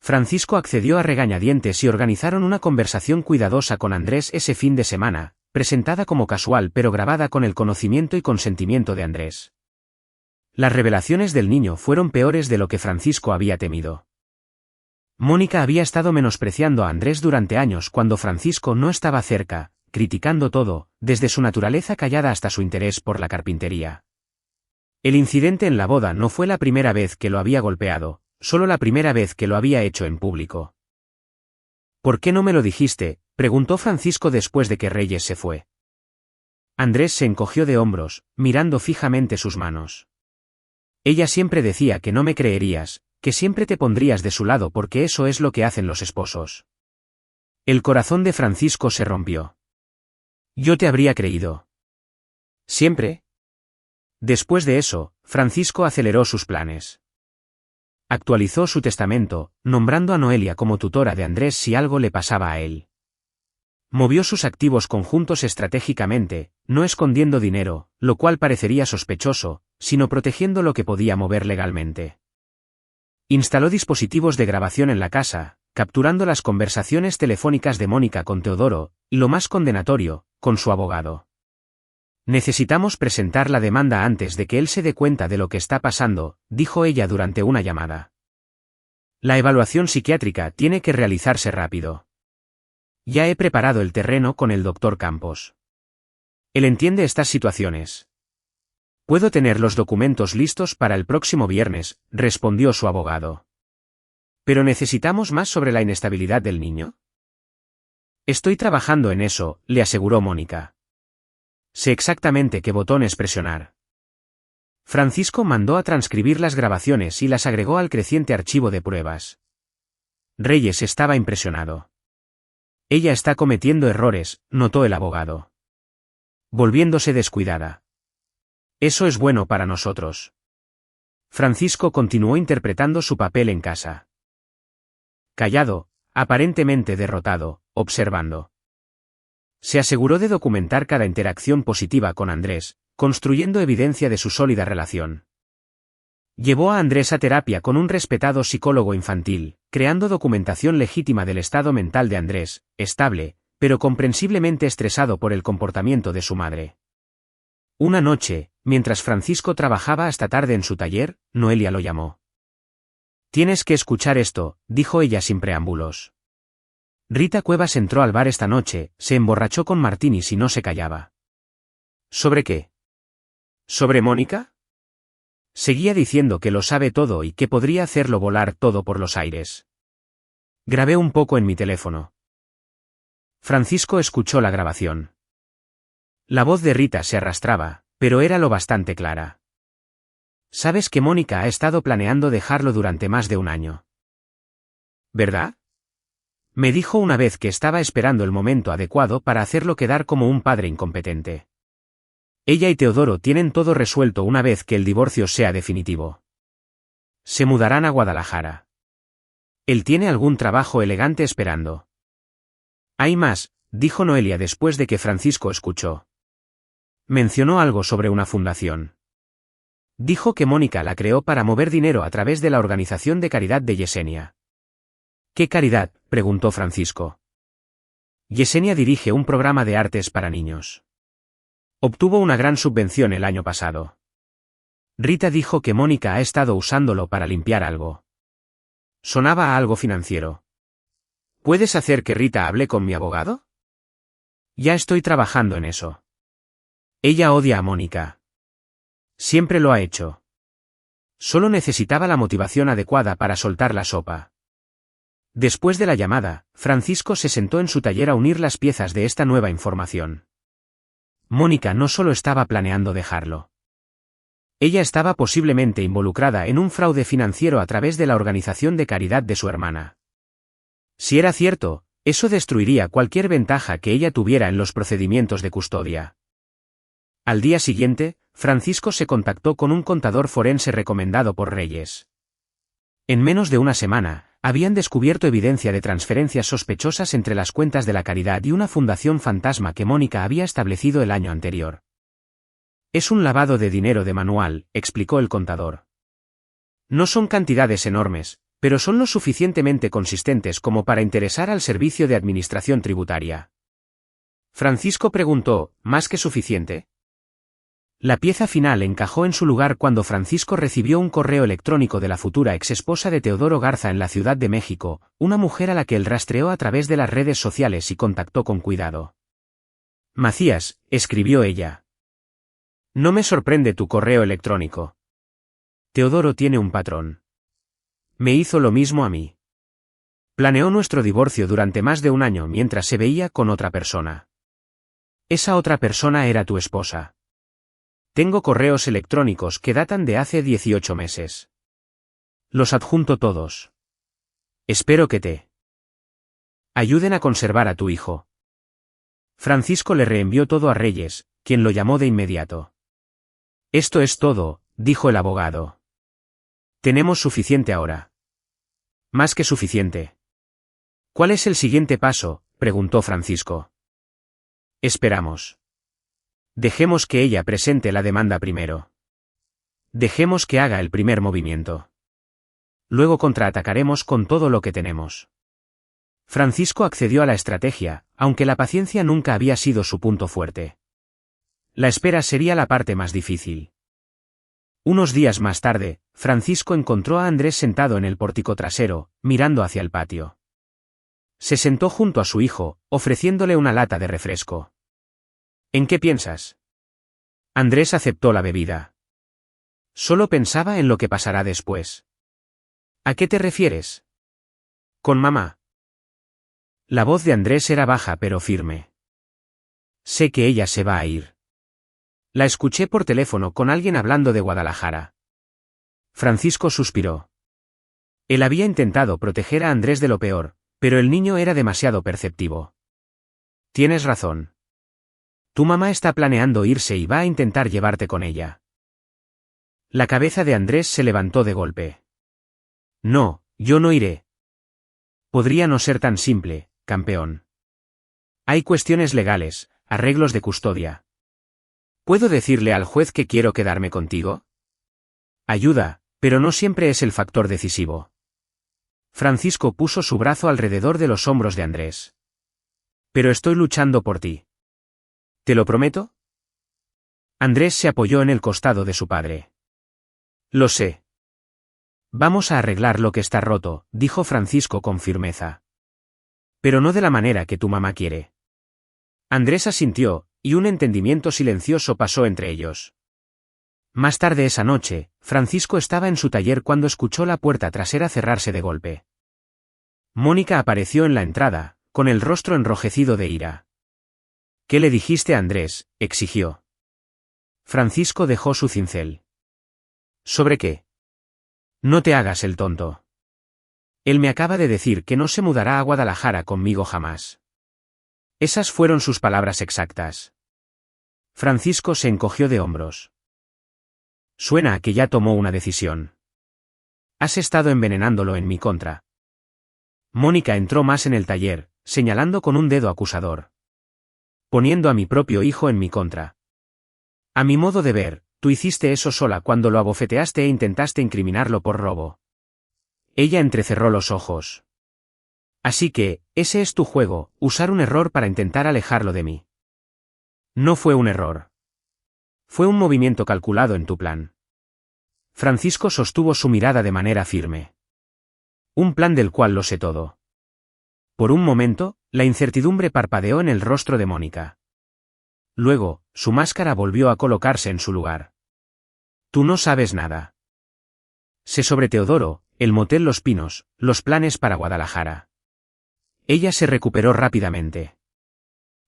Francisco accedió a regañadientes y organizaron una conversación cuidadosa con Andrés ese fin de semana, presentada como casual pero grabada con el conocimiento y consentimiento de Andrés. Las revelaciones del niño fueron peores de lo que Francisco había temido. Mónica había estado menospreciando a Andrés durante años cuando Francisco no estaba cerca, criticando todo, desde su naturaleza callada hasta su interés por la carpintería. El incidente en la boda no fue la primera vez que lo había golpeado, solo la primera vez que lo había hecho en público. ¿Por qué no me lo dijiste?, preguntó Francisco después de que Reyes se fue. Andrés se encogió de hombros, mirando fijamente sus manos. Ella siempre decía que no me creerías, que siempre te pondrías de su lado porque eso es lo que hacen los esposos. El corazón de Francisco se rompió. Yo te habría creído. ¿Siempre? Después de eso, Francisco aceleró sus planes. Actualizó su testamento, nombrando a Noelia como tutora de Andrés si algo le pasaba a él. Movió sus activos conjuntos estratégicamente, no escondiendo dinero, lo cual parecería sospechoso, sino protegiendo lo que podía mover legalmente. Instaló dispositivos de grabación en la casa, capturando las conversaciones telefónicas de Mónica con Teodoro, y lo más condenatorio, con su abogado. Necesitamos presentar la demanda antes de que él se dé cuenta de lo que está pasando, dijo ella durante una llamada. La evaluación psiquiátrica tiene que realizarse rápido. Ya he preparado el terreno con el doctor Campos. Él entiende estas situaciones. Puedo tener los documentos listos para el próximo viernes, respondió su abogado. ¿Pero necesitamos más sobre la inestabilidad del niño? Estoy trabajando en eso, le aseguró Mónica. Sé exactamente qué botones presionar. Francisco mandó a transcribir las grabaciones y las agregó al creciente archivo de pruebas. Reyes estaba impresionado. Ella está cometiendo errores, notó el abogado. Volviéndose descuidada. Eso es bueno para nosotros. Francisco continuó interpretando su papel en casa. Callado, aparentemente derrotado, observando. Se aseguró de documentar cada interacción positiva con Andrés, construyendo evidencia de su sólida relación. Llevó a Andrés a terapia con un respetado psicólogo infantil, creando documentación legítima del estado mental de Andrés, estable, pero comprensiblemente estresado por el comportamiento de su madre. Una noche, mientras Francisco trabajaba hasta tarde en su taller, Noelia lo llamó. Tienes que escuchar esto, dijo ella sin preámbulos. Rita Cuevas entró al bar esta noche, se emborrachó con martinis y no se callaba. ¿Sobre qué? ¿Sobre Mónica? Seguía diciendo que lo sabe todo y que podría hacerlo volar todo por los aires. Grabé un poco en mi teléfono. Francisco escuchó la grabación. La voz de Rita se arrastraba, pero era lo bastante clara. Sabes que Mónica ha estado planeando dejarlo durante más de un año. ¿Verdad? Me dijo una vez que estaba esperando el momento adecuado para hacerlo quedar como un padre incompetente. Ella y Teodoro tienen todo resuelto una vez que el divorcio sea definitivo. Se mudarán a Guadalajara. Él tiene algún trabajo elegante esperando. Hay más, dijo Noelia después de que Francisco escuchó. Mencionó algo sobre una fundación. Dijo que Mónica la creó para mover dinero a través de la organización de caridad de Yesenia. ¿Qué caridad?, preguntó Francisco. Yesenia dirige un programa de artes para niños. Obtuvo una gran subvención el año pasado. Rita dijo que Mónica ha estado usándolo para limpiar algo. Sonaba a algo financiero. ¿Puedes hacer que Rita hable con mi abogado? Ya estoy trabajando en eso. Ella odia a Mónica. Siempre lo ha hecho. Solo necesitaba la motivación adecuada para soltar la sopa. Después de la llamada, Francisco se sentó en su taller a unir las piezas de esta nueva información. Mónica no solo estaba planeando dejarlo. Ella estaba posiblemente involucrada en un fraude financiero a través de la organización de caridad de su hermana. Si era cierto, eso destruiría cualquier ventaja que ella tuviera en los procedimientos de custodia. Al día siguiente, Francisco se contactó con un contador forense recomendado por Reyes. En menos de una semana, habían descubierto evidencia de transferencias sospechosas entre las cuentas de la caridad y una fundación fantasma que Mónica había establecido el año anterior. Es un lavado de dinero de manual, explicó el contador. No son cantidades enormes, pero son lo suficientemente consistentes como para interesar al Servicio de Administración Tributaria. Francisco preguntó, ¿más que suficiente? La pieza final encajó en su lugar cuando Francisco recibió un correo electrónico de la futura exesposa de Teodoro Garza en la Ciudad de México, una mujer a la que él rastreó a través de las redes sociales y contactó con cuidado. Macías, escribió ella. No me sorprende tu correo electrónico. Teodoro tiene un patrón. Me hizo lo mismo a mí. Planeó nuestro divorcio durante más de un año mientras se veía con otra persona. Esa otra persona era tu esposa. Tengo correos electrónicos que datan de hace 18 meses. Los adjunto todos. Espero que te ayuden a conservar a tu hijo. Francisco le reenvió todo a Reyes, quien lo llamó de inmediato. Esto es todo, dijo el abogado. Tenemos suficiente ahora. Más que suficiente. ¿Cuál es el siguiente paso?, preguntó Francisco. Esperamos. Dejemos que ella presente la demanda primero. Dejemos que haga el primer movimiento. Luego contraatacaremos con todo lo que tenemos. Francisco accedió a la estrategia, aunque la paciencia nunca había sido su punto fuerte. La espera sería la parte más difícil. Unos días más tarde, Francisco encontró a Andrés sentado en el pórtico trasero, mirando hacia el patio. Se sentó junto a su hijo, ofreciéndole una lata de refresco. ¿En qué piensas? Andrés aceptó la bebida. Solo pensaba en lo que pasará después. ¿A qué te refieres? Con mamá. La voz de Andrés era baja pero firme. Sé que ella se va a ir. La escuché por teléfono con alguien hablando de Guadalajara. Francisco suspiró. Él había intentado proteger a Andrés de lo peor, pero el niño era demasiado perceptivo. Tienes razón. Tu mamá está planeando irse y va a intentar llevarte con ella. La cabeza de Andrés se levantó de golpe. No, yo no iré. Podría no ser tan simple, campeón. Hay cuestiones legales, arreglos de custodia. ¿Puedo decirle al juez que quiero quedarme contigo? Ayuda, pero no siempre es el factor decisivo. Francisco puso su brazo alrededor de los hombros de Andrés. Pero estoy luchando por ti. ¿Te lo prometo? Andrés se apoyó en el costado de su padre. Lo sé. Vamos a arreglar lo que está roto, dijo Francisco con firmeza. Pero no de la manera que tu mamá quiere. Andrés asintió, y un entendimiento silencioso pasó entre ellos. Más tarde esa noche, Francisco estaba en su taller cuando escuchó la puerta trasera cerrarse de golpe. Mónica apareció en la entrada, con el rostro enrojecido de ira. ¿Qué le dijiste a Andrés?, exigió. Francisco dejó su cincel. ¿Sobre qué? No te hagas el tonto. Él me acaba de decir que no se mudará a Guadalajara conmigo jamás. Esas fueron sus palabras exactas. Francisco se encogió de hombros. Suena a que ya tomó una decisión. Has estado envenenándolo en mi contra. Mónica entró más en el taller, señalando con un dedo acusador. Poniendo a mi propio hijo en mi contra. A mi modo de ver, tú hiciste eso sola cuando lo abofeteaste e intentaste incriminarlo por robo. Ella entrecerró los ojos. Así que, ese es tu juego, usar un error para intentar alejarlo de mí. No fue un error. Fue un movimiento calculado en tu plan. Francisco sostuvo su mirada de manera firme. Un plan del cual lo sé todo. Por un momento, la incertidumbre parpadeó en el rostro de Mónica. Luego, su máscara volvió a colocarse en su lugar. Tú no sabes nada. Sé sobre Teodoro, el motel Los Pinos, los planes para Guadalajara. Ella se recuperó rápidamente.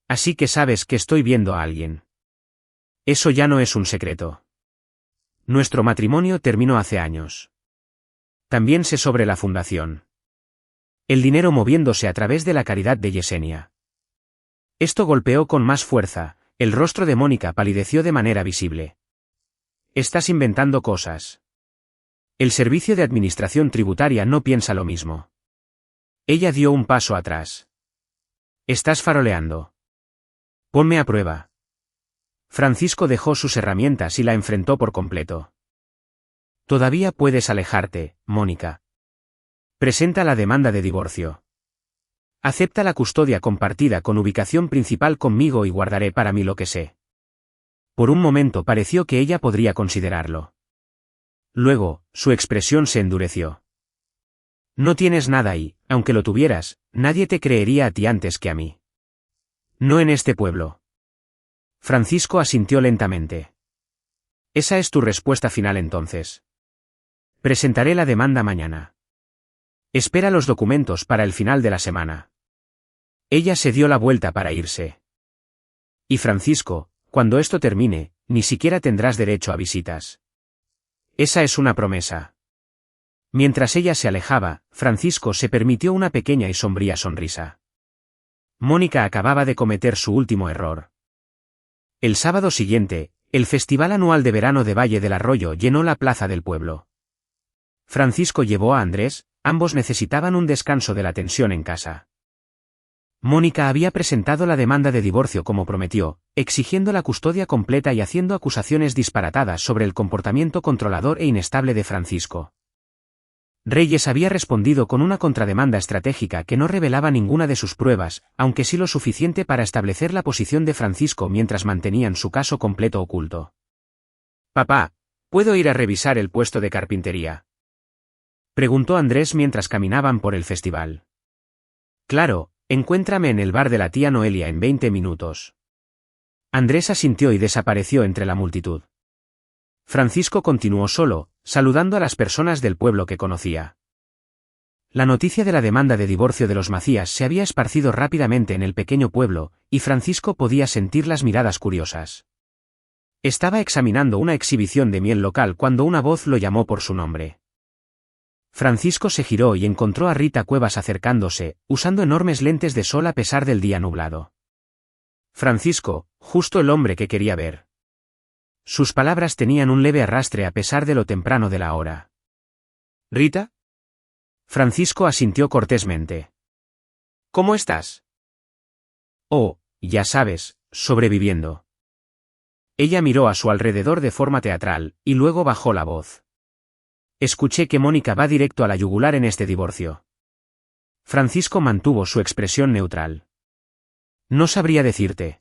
Así que sabes que estoy viendo a alguien. Eso ya no es un secreto. Nuestro matrimonio terminó hace años. También sé sobre la fundación. El dinero moviéndose a través de la caridad de Yesenia. Esto golpeó con más fuerza, el rostro de Mónica palideció de manera visible. Estás inventando cosas. El Servicio de Administración Tributaria no piensa lo mismo. Ella dio un paso atrás. Estás faroleando. Ponme a prueba. Francisco dejó sus herramientas y la enfrentó por completo. Todavía puedes alejarte, Mónica. Presenta la demanda de divorcio. Acepta la custodia compartida con ubicación principal conmigo y guardaré para mí lo que sé. Por un momento pareció que ella podría considerarlo. Luego, su expresión se endureció. No tienes nada y, aunque lo tuvieras, nadie te creería a ti antes que a mí. No en este pueblo. Francisco asintió lentamente. Esa es tu respuesta final entonces. Presentaré la demanda mañana. Espera los documentos para el final de la semana. Ella se dio la vuelta para irse. Y Francisco, cuando esto termine, ni siquiera tendrás derecho a visitas. Esa es una promesa. Mientras ella se alejaba, Francisco se permitió una pequeña y sombría sonrisa. Mónica acababa de cometer su último error. El sábado siguiente, el Festival Anual de Verano de Valle del Arroyo llenó la plaza del pueblo. Francisco llevó a Andrés, ambos necesitaban un descanso de la tensión en casa. Mónica había presentado la demanda de divorcio como prometió, exigiendo la custodia completa y haciendo acusaciones disparatadas sobre el comportamiento controlador e inestable de Francisco. Reyes había respondido con una contrademanda estratégica que no revelaba ninguna de sus pruebas, aunque sí lo suficiente para establecer la posición de Francisco mientras mantenían su caso completo oculto. «Papá, ¿puedo ir a revisar el puesto de carpintería?», preguntó Andrés mientras caminaban por el festival. «Claro, encuéntrame en el bar de la tía Noelia en 20 minutos». Andrés asintió y desapareció entre la multitud. Francisco continuó solo, saludando a las personas del pueblo que conocía. La noticia de la demanda de divorcio de los Macías se había esparcido rápidamente en el pequeño pueblo, y Francisco podía sentir las miradas curiosas. Estaba examinando una exhibición de miel local cuando una voz lo llamó por su nombre. Francisco se giró y encontró a Rita Cuevas acercándose, usando enormes lentes de sol a pesar del día nublado. Francisco, justo el hombre que quería ver. Sus palabras tenían un leve arrastre a pesar de lo temprano de la hora. ¿Rita? Francisco asintió cortésmente. ¿Cómo estás? Oh, ya sabes, sobreviviendo. Ella miró a su alrededor de forma teatral, y luego bajó la voz. Escuché que Mónica va directo a la yugular en este divorcio. Francisco mantuvo su expresión neutral. No sabría decirte.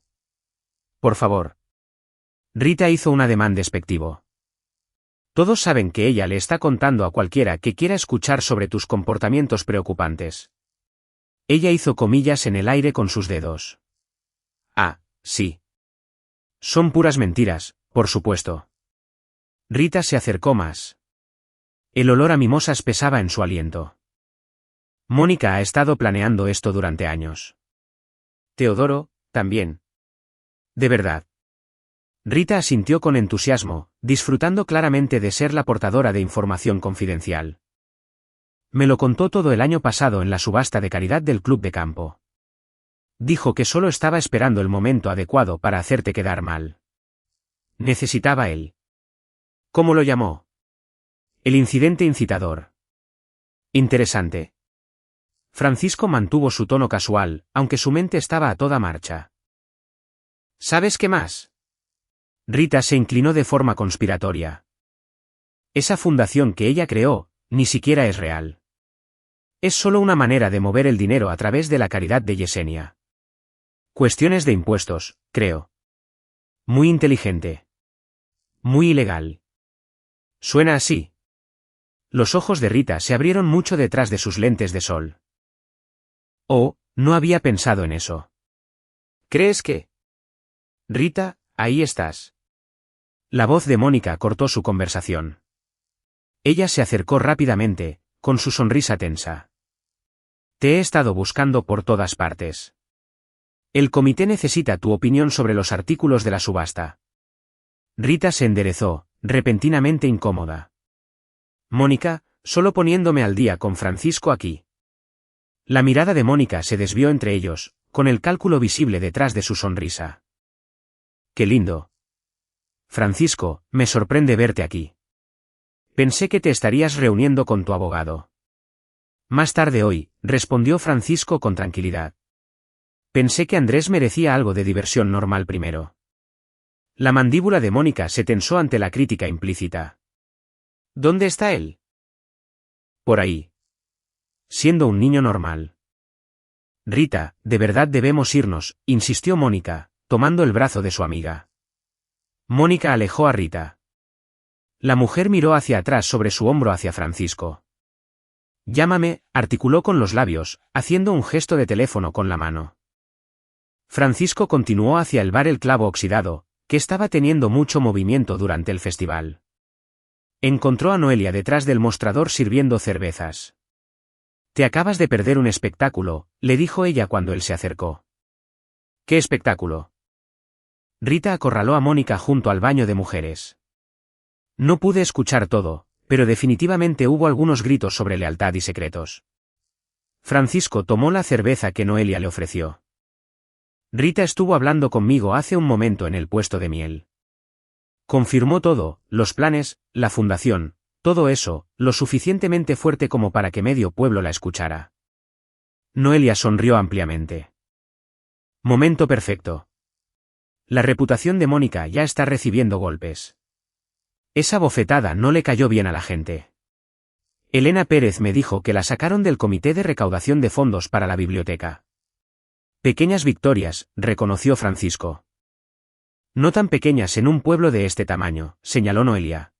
Por favor. Rita hizo un ademán despectivo. Todos saben que ella le está contando a cualquiera que quiera escuchar sobre tus comportamientos preocupantes. Ella hizo comillas en el aire con sus dedos. Ah, sí. Son puras mentiras, por supuesto. Rita se acercó más. El olor a mimosas pesaba en su aliento. Mónica ha estado planeando esto durante años. Teodoro, también. De verdad. Rita asintió con entusiasmo, disfrutando claramente de ser la portadora de información confidencial. Me lo contó todo el año pasado en la subasta de caridad del club de campo. Dijo que solo estaba esperando el momento adecuado para hacerte quedar mal. Necesitaba él. ¿Cómo lo llamó? El incidente incitador. Interesante. Francisco mantuvo su tono casual, aunque su mente estaba a toda marcha. ¿Sabes qué más? Rita se inclinó de forma conspiratoria. Esa fundación que ella creó, ni siquiera es real. Es solo una manera de mover el dinero a través de la caridad de Yesenia. Cuestiones de impuestos, creo. Muy inteligente. Muy ilegal. ¿Suena así? Los ojos de Rita se abrieron mucho detrás de sus lentes de sol. Oh, no había pensado en eso. ¿Crees que? Rita, ahí estás. La voz de Mónica cortó su conversación. Ella se acercó rápidamente, con su sonrisa tensa. Te he estado buscando por todas partes. El comité necesita tu opinión sobre los artículos de la subasta. Rita se enderezó, repentinamente incómoda. Mónica, solo poniéndome al día con Francisco aquí. La mirada de Mónica se desvió entre ellos, con el cálculo visible detrás de su sonrisa. Qué lindo. Francisco, me sorprende verte aquí. Pensé que te estarías reuniendo con tu abogado. Más tarde hoy, respondió Francisco con tranquilidad. Pensé que Andrés merecía algo de diversión normal primero. La mandíbula de Mónica se tensó ante la crítica implícita. ¿Dónde está él? Por ahí. Siendo un niño normal. Rita, de verdad debemos irnos, insistió Mónica, tomando el brazo de su amiga. Mónica alejó a Rita. La mujer miró hacia atrás sobre su hombro hacia Francisco. Llámame, articuló con los labios, haciendo un gesto de teléfono con la mano. Francisco continuó hacia el bar El Clavo Oxidado, que estaba teniendo mucho movimiento durante el festival. Encontró a Noelia detrás del mostrador sirviendo cervezas. Te acabas de perder un espectáculo, le dijo ella cuando él se acercó. ¿Qué espectáculo? Rita acorraló a Mónica junto al baño de mujeres. No pude escuchar todo, pero definitivamente hubo algunos gritos sobre lealtad y secretos. Francisco tomó la cerveza que Noelia le ofreció. Rita estuvo hablando conmigo hace un momento en el puesto de miel. Confirmó todo, los planes, la fundación, todo eso, lo suficientemente fuerte como para que medio pueblo la escuchara. Noelia sonrió ampliamente. Momento perfecto. La reputación de Mónica ya está recibiendo golpes. Esa bofetada no le cayó bien a la gente. Elena Pérez me dijo que la sacaron del comité de recaudación de fondos para la biblioteca. Pequeñas victorias, reconoció Francisco. No tan pequeñas en un pueblo de este tamaño, señaló Noelia.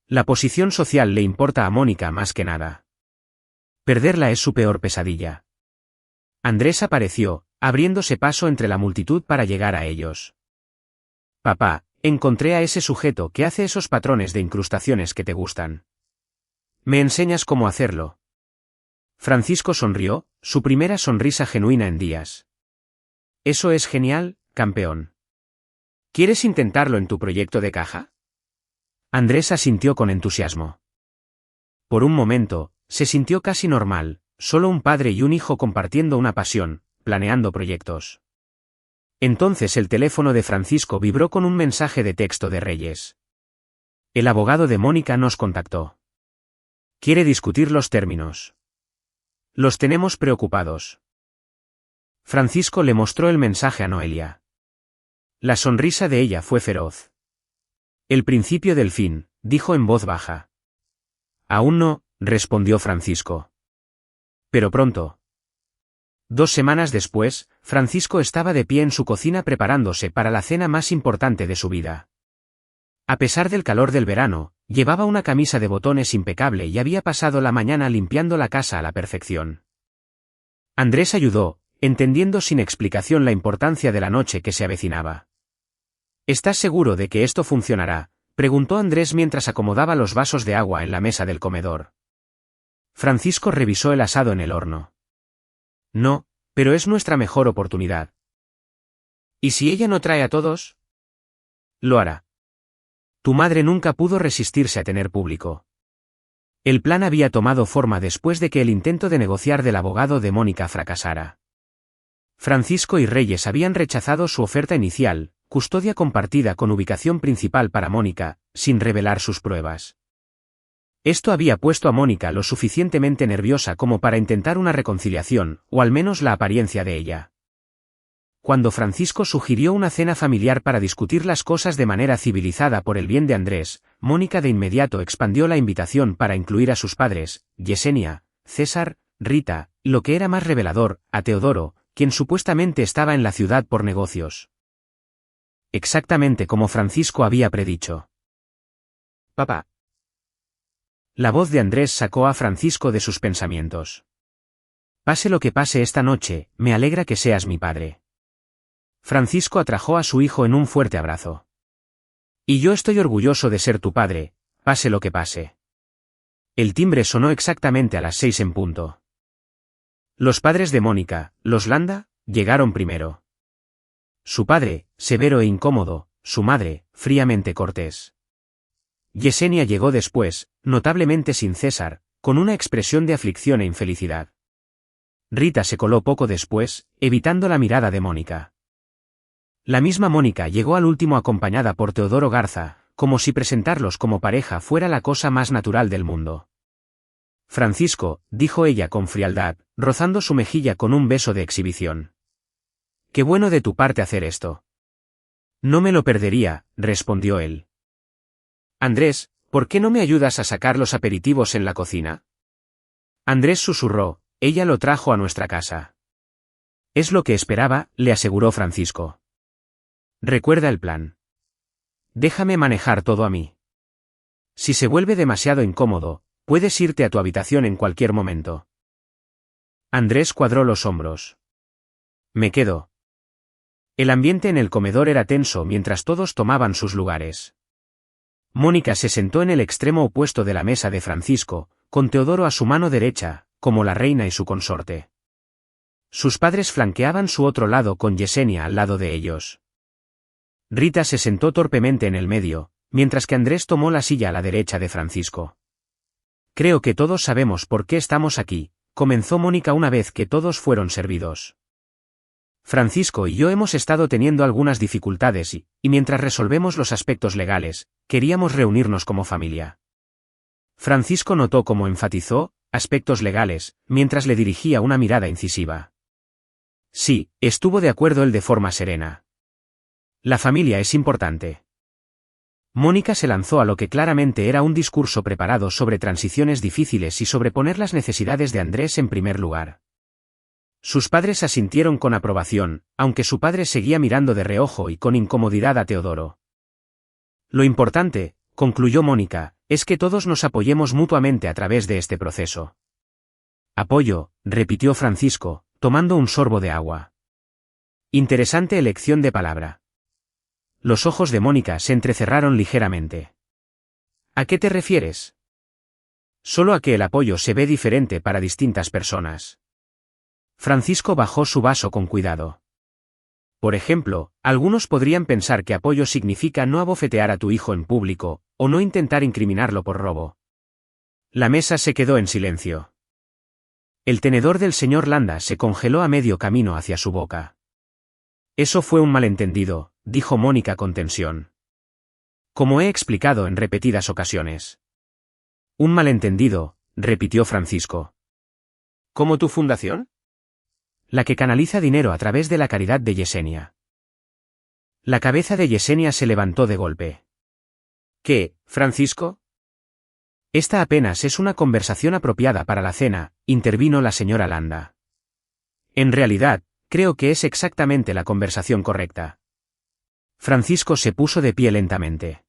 La posición social le importa a Mónica más que nada. Perderla es su peor pesadilla. Andrés apareció, abriéndose paso entre la multitud para llegar a ellos. Papá, encontré a ese sujeto que hace esos patrones de incrustaciones que te gustan. ¿Me enseñas cómo hacerlo? Francisco sonrió, su primera sonrisa genuina en días. Eso es genial, campeón. ¿Quieres intentarlo en tu proyecto de caja? Andrés asintió con entusiasmo. Por un momento, se sintió casi normal, solo un padre y un hijo compartiendo una pasión, planeando proyectos. Entonces el teléfono de Francisco vibró con un mensaje de texto de Reyes. El abogado de Mónica nos contactó. Quiere discutir los términos. Los tenemos preocupados. Francisco le mostró el mensaje a Noelia. La sonrisa de ella fue feroz. El principio del fin, dijo en voz baja. Aún no, respondió Francisco. Pero pronto. 2 semanas después, Francisco estaba de pie en su cocina preparándose para la cena más importante de su vida. A pesar del calor del verano, llevaba una camisa de botones impecable y había pasado la mañana limpiando la casa a la perfección. Andrés ayudó, entendiendo sin explicación la importancia de la noche que se avecinaba. ¿Estás seguro de que esto funcionará?, preguntó Andrés mientras acomodaba los vasos de agua en la mesa del comedor. Francisco revisó el asado en el horno. No, pero es nuestra mejor oportunidad. ¿Y si ella no trae a todos? Lo hará. Tu madre nunca pudo resistirse a tener público. El plan había tomado forma después de que el intento de negociar del abogado de Mónica fracasara. Francisco y Reyes habían rechazado su oferta inicial, custodia compartida con ubicación principal para Mónica, sin revelar sus pruebas. Esto había puesto a Mónica lo suficientemente nerviosa como para intentar una reconciliación, o al menos la apariencia de ella. Cuando Francisco sugirió una cena familiar para discutir las cosas de manera civilizada por el bien de Andrés, Mónica de inmediato expandió la invitación para incluir a sus padres, Yesenia, César, Rita, y lo que era más revelador, a Teodoro, quien supuestamente estaba en la ciudad por negocios. Exactamente como Francisco había predicho. Papá. La voz de Andrés sacó a Francisco de sus pensamientos. Pase lo que pase esta noche, me alegra que seas mi padre. Francisco atrajo a su hijo en un fuerte abrazo. Y yo estoy orgulloso de ser tu padre, pase lo que pase. El timbre sonó exactamente a las 6 en punto. Los padres de Mónica, los Landa, llegaron primero. Su padre, severo e incómodo, su madre, fríamente cortés. Yesenia llegó después, notablemente sin César, con una expresión de aflicción e infelicidad. Rita se coló poco después, evitando la mirada de Mónica. La misma Mónica llegó al último acompañada por Teodoro Garza, como si presentarlos como pareja fuera la cosa más natural del mundo. Francisco, dijo ella con frialdad, rozando su mejilla con un beso de exhibición. Qué bueno de tu parte hacer esto. No me lo perdería, respondió él. Andrés, ¿por qué no me ayudas a sacar los aperitivos en la cocina? Andrés susurró, ella lo trajo a nuestra casa. Es lo que esperaba, le aseguró Francisco. Recuerda el plan. Déjame manejar todo a mí. Si se vuelve demasiado incómodo, puedes irte a tu habitación en cualquier momento. Andrés cuadró los hombros. Me quedo. El ambiente en el comedor era tenso mientras todos tomaban sus lugares. Mónica se sentó en el extremo opuesto de la mesa de Francisco, con Teodoro a su mano derecha, como la reina y su consorte. Sus padres flanqueaban su otro lado con Yesenia al lado de ellos. Rita se sentó torpemente en el medio, mientras que Andrés tomó la silla a la derecha de Francisco. Creo que todos sabemos por qué estamos aquí, comenzó Mónica una vez que todos fueron servidos. Francisco y yo hemos estado teniendo algunas dificultades y mientras resolvemos los aspectos legales, queríamos reunirnos como familia. Francisco notó cómo enfatizó aspectos legales, mientras le dirigía una mirada incisiva. Sí, estuvo de acuerdo él de forma serena. La familia es importante. Mónica se lanzó a lo que claramente era un discurso preparado sobre transiciones difíciles y sobre poner las necesidades de Andrés en primer lugar. Sus padres asintieron con aprobación, aunque su padre seguía mirando de reojo y con incomodidad a Teodoro. Lo importante, concluyó Mónica, es que todos nos apoyemos mutuamente a través de este proceso. Apoyo, repitió Francisco, tomando un sorbo de agua. Interesante elección de palabra. Los ojos de Mónica se entrecerraron ligeramente. ¿A qué te refieres? Solo a que el apoyo se ve diferente para distintas personas. Francisco bajó su vaso con cuidado. Por ejemplo, algunos podrían pensar que apoyo significa no abofetear a tu hijo en público, o no intentar incriminarlo por robo. La mesa se quedó en silencio. El tenedor del señor Landa se congeló a medio camino hacia su boca. Eso fue un malentendido, dijo Mónica con tensión. Como he explicado en repetidas ocasiones. Un malentendido, repitió Francisco. ¿Cómo tu fundación? La que canaliza dinero a través de la caridad de Yesenia. La cabeza de Yesenia se levantó de golpe. ¿Qué, Francisco? Esta apenas es una conversación apropiada para la cena, intervino la señora Landa. En realidad, creo que es exactamente la conversación correcta. Francisco se puso de pie lentamente.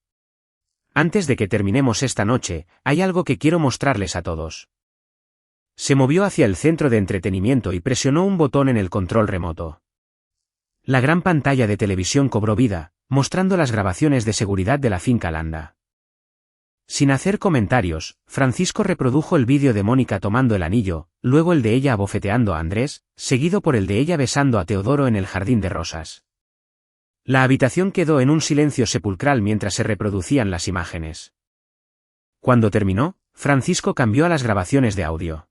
Antes de que terminemos esta noche, hay algo que quiero mostrarles a todos. Se movió hacia el centro de entretenimiento y presionó un botón en el control remoto. La gran pantalla de televisión cobró vida, mostrando las grabaciones de seguridad de la finca Landa. Sin hacer comentarios, Francisco reprodujo el vídeo de Mónica tomando el anillo, luego el de ella abofeteando a Andrés, seguido por el de ella besando a Teodoro en el jardín de rosas. La habitación quedó en un silencio sepulcral mientras se reproducían las imágenes. Cuando terminó, Francisco cambió a las grabaciones de audio.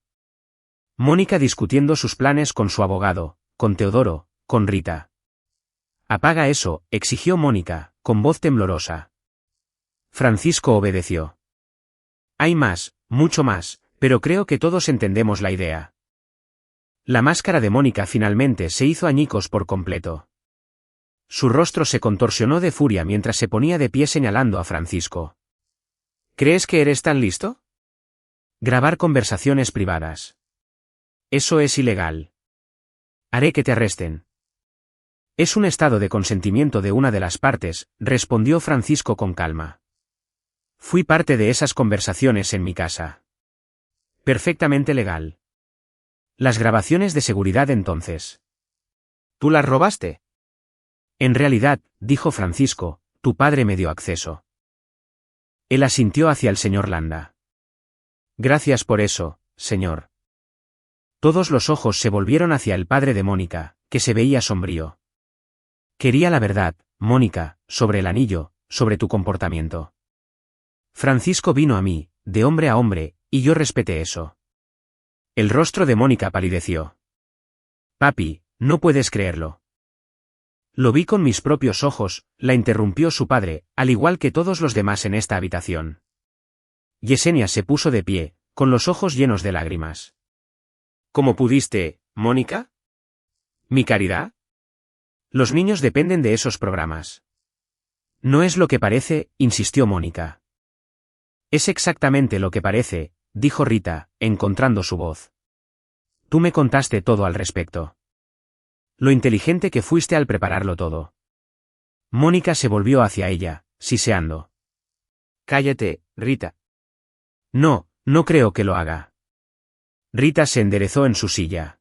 Mónica discutiendo sus planes con su abogado, con Teodoro, con Rita. Apaga eso, exigió Mónica, con voz temblorosa. Francisco obedeció. Hay más, mucho más, pero creo que todos entendemos la idea. La máscara de Mónica finalmente se hizo añicos por completo. Su rostro se contorsionó de furia mientras se ponía de pie señalando a Francisco. ¿Crees que eres tan listo? Grabar conversaciones privadas. Eso es ilegal. Haré que te arresten. Es un estado de consentimiento de una de las partes, respondió Francisco con calma. Fui parte de esas conversaciones en mi casa. Perfectamente legal. Las grabaciones de seguridad entonces. ¿Tú las robaste? En realidad, dijo Francisco, tu padre me dio acceso. Él asintió hacia el señor Landa. Gracias por eso, señor. Todos los ojos se volvieron hacia el padre de Mónica, que se veía sombrío. Quería la verdad, Mónica, sobre el anillo, sobre tu comportamiento. Francisco vino a mí, de hombre a hombre, y yo respeté eso. El rostro de Mónica palideció. Papi, no puedes creerlo. Lo vi con mis propios ojos, la interrumpió su padre, al igual que todos los demás en esta habitación. Yesenia se puso de pie, con los ojos llenos de lágrimas. ¿Cómo pudiste, Mónica? ¿Mi caridad? Los niños dependen de esos programas. No es lo que parece, insistió Mónica. Es exactamente lo que parece, dijo Rita, encontrando su voz. Tú me contaste todo al respecto. Lo inteligente que fuiste al prepararlo todo. Mónica se volvió hacia ella, siseando. Cállate, Rita. No, no creo que lo haga. Rita se enderezó en su silla.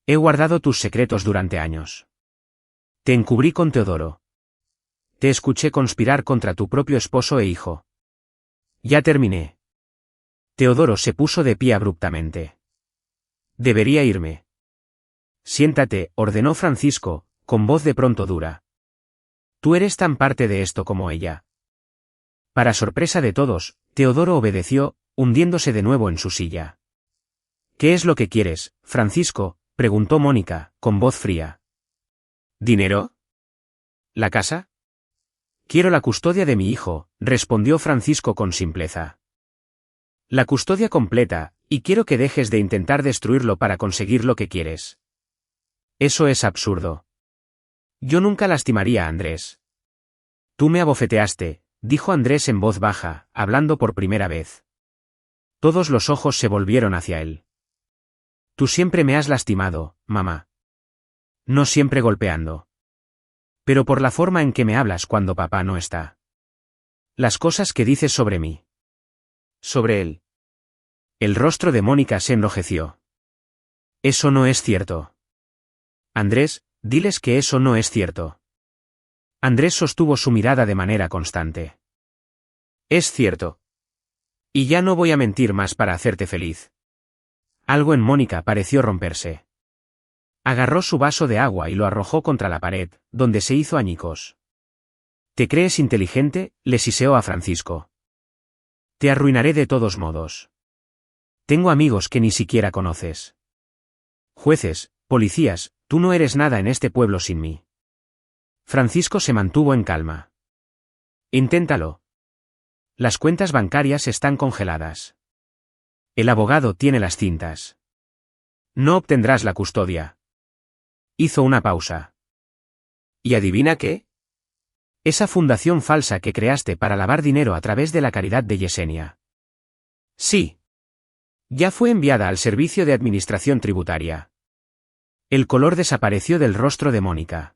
He guardado tus secretos durante años. Te encubrí con Teodoro. Te escuché conspirar contra tu propio esposo e hijo. Ya terminé. Teodoro se puso de pie abruptamente. Debería irme. Siéntate, ordenó Francisco, con voz de pronto dura. Tú eres tan parte de esto como ella. Para sorpresa de todos, Teodoro obedeció, hundiéndose de nuevo en su silla. ¿Qué es lo que quieres, Francisco?, preguntó Mónica, con voz fría. ¿Dinero? ¿La casa? Quiero la custodia de mi hijo, respondió Francisco con simpleza. La custodia completa, y quiero que dejes de intentar destruirlo para conseguir lo que quieres. Eso es absurdo. Yo nunca lastimaría a Andrés. Tú me abofeteaste, dijo Andrés en voz baja, hablando por primera vez. Todos los ojos se volvieron hacia él. Tú siempre me has lastimado, mamá. No siempre golpeando. Pero por la forma en que me hablas cuando papá no está. Las cosas que dices sobre mí. Sobre él. El rostro de Mónica se enrojeció. Eso no es cierto. Andrés, diles que eso no es cierto. Andrés sostuvo su mirada de manera constante. Es cierto. Y ya no voy a mentir más para hacerte feliz. Algo en Mónica pareció romperse. Agarró su vaso de agua y lo arrojó contra la pared, donde se hizo añicos. ¿Te crees inteligente?, le siseó a Francisco. Te arruinaré de todos modos. Tengo amigos que ni siquiera conoces. Jueces, policías, tú no eres nada en este pueblo sin mí. Francisco se mantuvo en calma. Inténtalo. Las cuentas bancarias están congeladas. El abogado tiene las cintas. No obtendrás la custodia. Hizo una pausa. ¿Y adivina qué? Esa fundación falsa que creaste para lavar dinero a través de la caridad de Yesenia. Sí. Ya fue enviada al Servicio de Administración Tributaria. El color desapareció del rostro de Mónica.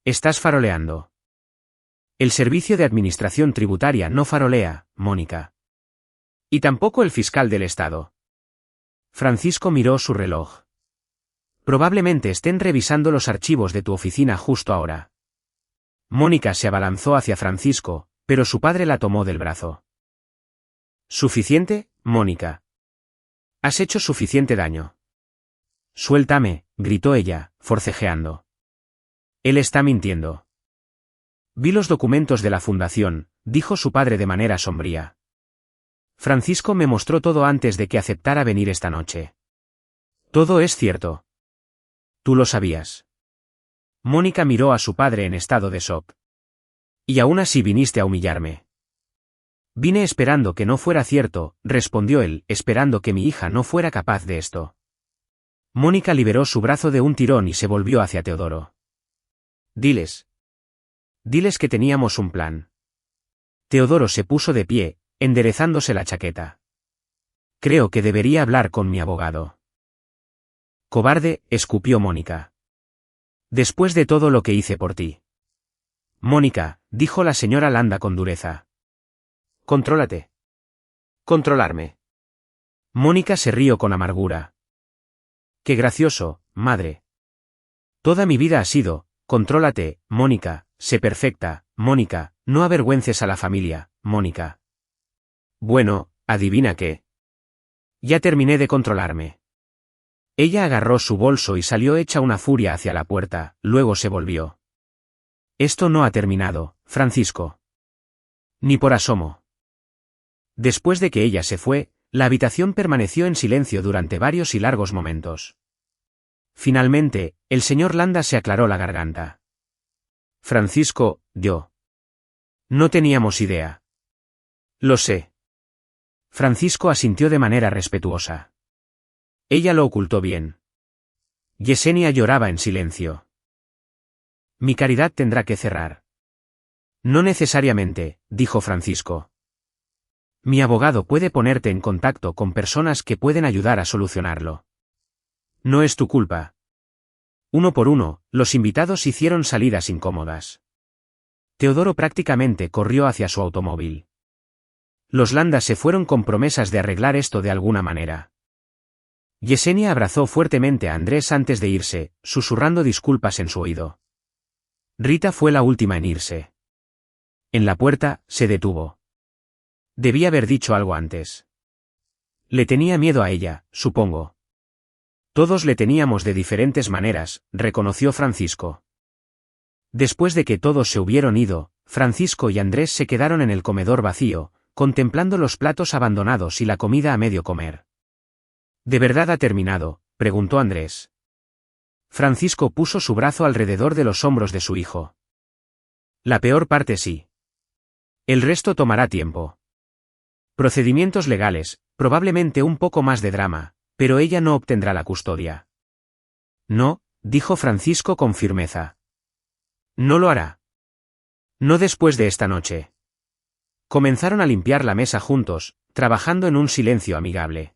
Estás faroleando. El Servicio de Administración Tributaria no farolea, Mónica. Y tampoco el fiscal del Estado. Francisco miró su reloj. Probablemente estén revisando los archivos de tu oficina justo ahora. Mónica se abalanzó hacia Francisco, pero su padre la tomó del brazo. ¿Suficiente, Mónica? Has hecho suficiente daño. Suéltame, gritó ella, forcejeando. Él está mintiendo. Vi los documentos de la fundación, dijo su padre de manera sombría. Francisco me mostró todo antes de que aceptara venir esta noche. Todo es cierto. Tú lo sabías. Mónica miró a su padre en estado de shock. Y aún así viniste a humillarme. Vine esperando que no fuera cierto, respondió él, esperando que mi hija no fuera capaz de esto. Mónica liberó su brazo de un tirón y se volvió hacia Teodoro. Diles. Diles que teníamos un plan. Teodoro se puso de pie, enderezándose la chaqueta. Creo que debería hablar con mi abogado. Cobarde, escupió Mónica. Después de todo lo que hice por ti. Mónica, dijo la señora Landa con dureza. Contrólate. Controlarme. Mónica se rió con amargura. Qué gracioso, madre. Toda mi vida ha sido, contrólate, Mónica, sé perfecta, Mónica, no avergüences a la familia, Mónica. Bueno, adivina qué. Ya terminé de controlarme. Ella agarró su bolso y salió hecha una furia hacia la puerta, luego se volvió. Esto no ha terminado, Francisco. Ni por asomo. Después de que ella se fue, la habitación permaneció en silencio durante varios y largos momentos. Finalmente, el señor Landa se aclaró la garganta. Francisco, yo. No teníamos idea. Lo sé. Francisco asintió de manera respetuosa. Ella lo ocultó bien. Yesenia lloraba en silencio. Mi caridad tendrá que cerrar. No necesariamente, dijo Francisco. Mi abogado puede ponerte en contacto con personas que pueden ayudar a solucionarlo. No es tu culpa. Uno por uno, los invitados hicieron salidas incómodas. Teodoro prácticamente corrió hacia su automóvil. Los Landa se fueron con promesas de arreglar esto de alguna manera. Yesenia abrazó fuertemente a Andrés antes de irse, susurrando disculpas en su oído. Rita fue la última en irse. En la puerta, se detuvo. Debía haber dicho algo antes. Le tenía miedo a ella, supongo. Todos le teníamos de diferentes maneras, reconoció Francisco. Después de que todos se hubieron ido, Francisco y Andrés se quedaron en el comedor vacío, contemplando los platos abandonados y la comida a medio comer. ¿De verdad ha terminado?, preguntó Andrés. Francisco puso su brazo alrededor de los hombros de su hijo. La peor parte sí. El resto tomará tiempo. Procedimientos legales, probablemente un poco más de drama, pero ella no obtendrá la custodia. No, dijo Francisco con firmeza. No lo hará. No después de esta noche. Comenzaron a limpiar la mesa juntos, trabajando en un silencio amigable.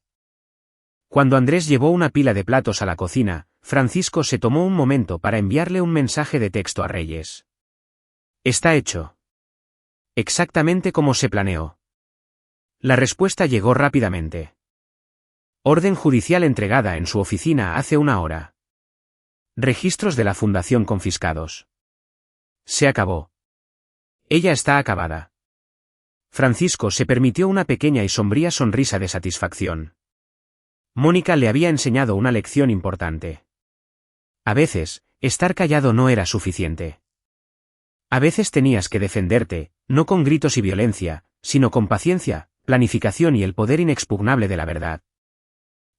Cuando Andrés llevó una pila de platos a la cocina, Francisco se tomó un momento para enviarle un mensaje de texto a Reyes. Está hecho. Exactamente como se planeó. La respuesta llegó rápidamente. Orden judicial entregada en su oficina hace una hora. Registros de la fundación confiscados. Se acabó. Ella está acabada. Francisco se permitió una pequeña y sombría sonrisa de satisfacción. Mónica le había enseñado una lección importante. A veces, estar callado no era suficiente. A veces tenías que defenderte, no con gritos y violencia, sino con paciencia, planificación y el poder inexpugnable de la verdad.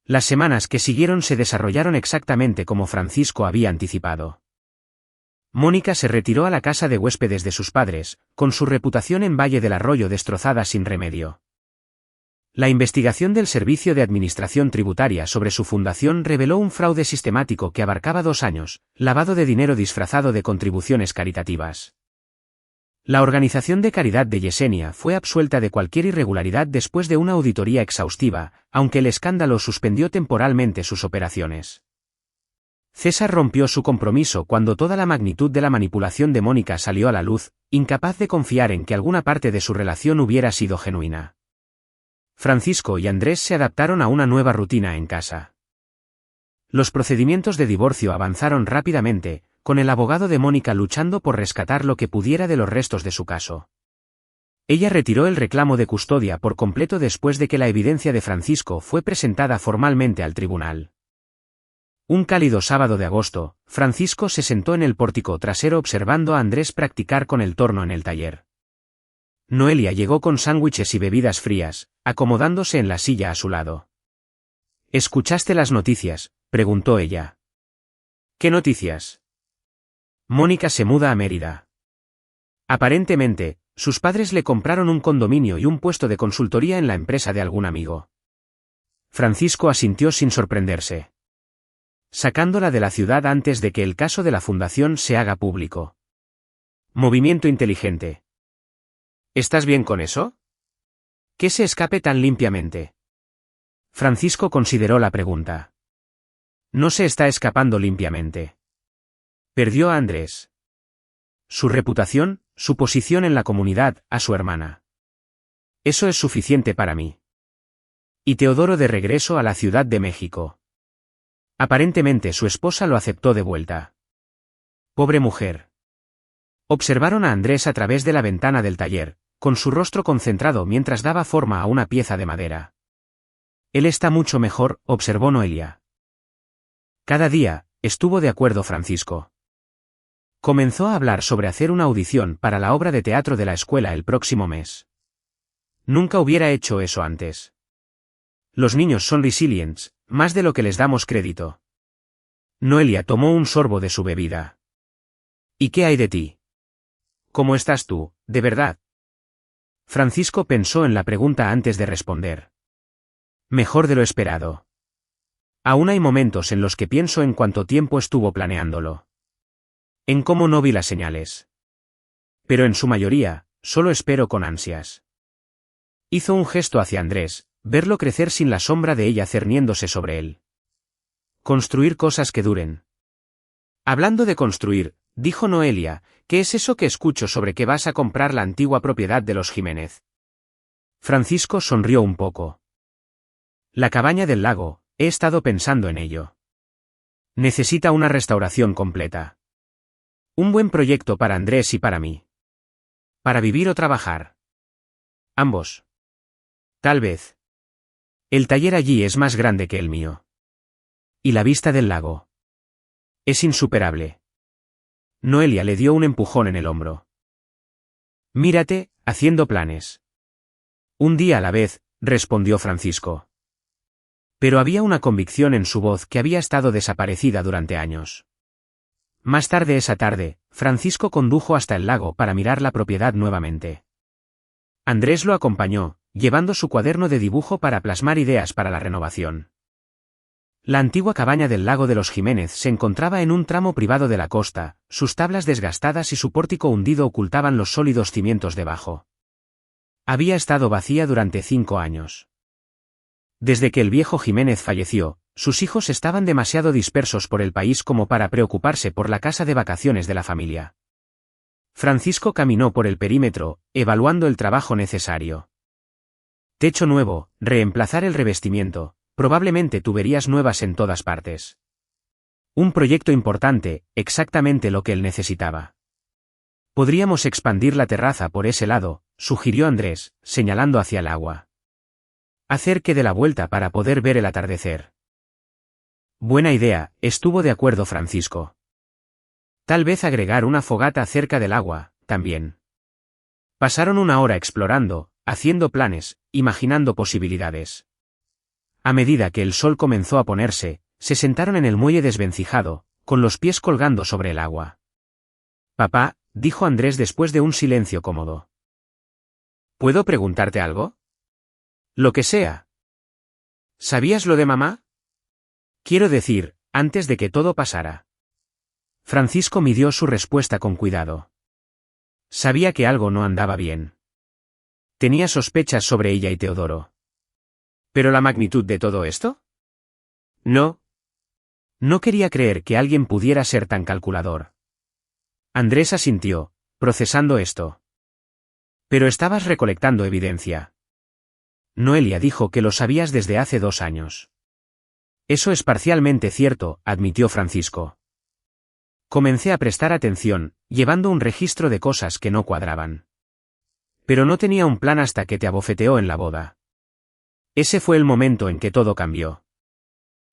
Las semanas que siguieron se desarrollaron exactamente como Francisco había anticipado. Mónica se retiró a la casa de huéspedes de sus padres, con su reputación en Valle del Arroyo destrozada sin remedio. La investigación del Servicio de Administración Tributaria sobre su fundación reveló un fraude sistemático que abarcaba 2 años, lavado de dinero disfrazado de contribuciones caritativas. La organización de caridad de Yesenia fue absuelta de cualquier irregularidad después de una auditoría exhaustiva, aunque el escándalo suspendió temporalmente sus operaciones. César rompió su compromiso cuando toda la magnitud de la manipulación de Mónica salió a la luz, incapaz de confiar en que alguna parte de su relación hubiera sido genuina. Francisco y Andrés se adaptaron a una nueva rutina en casa. Los procedimientos de divorcio avanzaron rápidamente, con el abogado de Mónica luchando por rescatar lo que pudiera de los restos de su caso. Ella retiró el reclamo de custodia por completo después de que la evidencia de Francisco fue presentada formalmente al tribunal. Un cálido sábado de agosto, Francisco se sentó en el pórtico trasero observando a Andrés practicar con el torno en el taller. Noelia llegó con sándwiches y bebidas frías, acomodándose en la silla a su lado. ¿Escuchaste las noticias?, preguntó ella. ¿Qué noticias? Mónica se muda a Mérida. Aparentemente, sus padres le compraron un condominio y un puesto de consultoría en la empresa de algún amigo. Francisco asintió sin sorprenderse. Sacándola de la ciudad antes de que el caso de la fundación se haga público. Movimiento inteligente. ¿Estás bien con eso? ¿Qué se escape tan limpiamente? Francisco consideró la pregunta. No se está escapando limpiamente. Perdió a Andrés. Su reputación, su posición en la comunidad, a su hermana. Eso es suficiente para mí. Y Teodoro de regreso a la Ciudad de México. Aparentemente su esposa lo aceptó de vuelta. Pobre mujer. Observaron a Andrés a través de la ventana del taller, con su rostro concentrado mientras daba forma a una pieza de madera. Él está mucho mejor, observó Noelia. Cada día, estuvo de acuerdo Francisco. Comenzó a hablar sobre hacer una audición para la obra de teatro de la escuela el próximo mes. Nunca hubiera hecho eso antes. Los niños son resilientes, más de lo que les damos crédito. Noelia tomó un sorbo de su bebida. ¿Y qué hay de ti? ¿Cómo estás tú, de verdad? Francisco pensó en la pregunta antes de responder. Mejor de lo esperado. Aún hay momentos en los que pienso en cuánto tiempo estuvo planeándolo. En cómo no vi las señales. Pero en su mayoría, solo espero con ansias. Hizo un gesto hacia Andrés, verlo crecer sin la sombra de ella cerniéndose sobre él. Construir cosas que duren. Hablando de construir, dijo Noelia, ¿qué es eso que escucho sobre que vas a comprar la antigua propiedad de los Jiménez? Francisco sonrió un poco. La cabaña del lago, he estado pensando en ello. Necesita una restauración completa. Un buen proyecto para Andrés y para mí. Para vivir o trabajar. Ambos. Tal vez. El taller allí es más grande que el mío. Y la vista del lago. Es insuperable. Noelia le dio un empujón en el hombro. Mírate, haciendo planes. Un día a la vez, respondió Francisco. Pero había una convicción en su voz que había estado desaparecida durante años. Más tarde esa tarde, Francisco condujo hasta el lago para mirar la propiedad nuevamente. Andrés lo acompañó, llevando su cuaderno de dibujo para plasmar ideas para la renovación. La antigua cabaña del lago de los Jiménez se encontraba en un tramo privado de la costa, sus tablas desgastadas y su pórtico hundido ocultaban los sólidos cimientos debajo. Había estado vacía durante 5 años. Desde que el viejo Jiménez falleció, sus hijos estaban demasiado dispersos por el país como para preocuparse por la casa de vacaciones de la familia. Francisco caminó por el perímetro, evaluando el trabajo necesario. Techo nuevo, reemplazar el revestimiento, probablemente tuberías nuevas en todas partes. Un proyecto importante, exactamente lo que él necesitaba. Podríamos expandir la terraza por ese lado, sugirió Andrés, señalando hacia el agua. Hacer que dé la vuelta para poder ver el atardecer. Buena idea, estuvo de acuerdo Francisco. Tal vez agregar una fogata cerca del agua, también. Pasaron 1 hora explorando, haciendo planes, imaginando posibilidades. A medida que el sol comenzó a ponerse, se sentaron en el muelle desvencijado, con los pies colgando sobre el agua. Papá, dijo Andrés después de un silencio cómodo. ¿Puedo preguntarte algo? Lo que sea. ¿Sabías lo de mamá? Quiero decir, antes de que todo pasara. Francisco midió su respuesta con cuidado. Sabía que algo no andaba bien. Tenía sospechas sobre ella y Teodoro. ¿Pero la magnitud de todo esto? No. No quería creer que alguien pudiera ser tan calculador. Andrés asintió, procesando esto. Pero estabas recolectando evidencia. Noelia dijo que lo sabías desde hace 2 años. Eso es parcialmente cierto, admitió Francisco. Comencé a prestar atención, llevando un registro de cosas que no cuadraban. Pero no tenía un plan hasta que te abofeteó en la boda. Ese fue el momento en que todo cambió.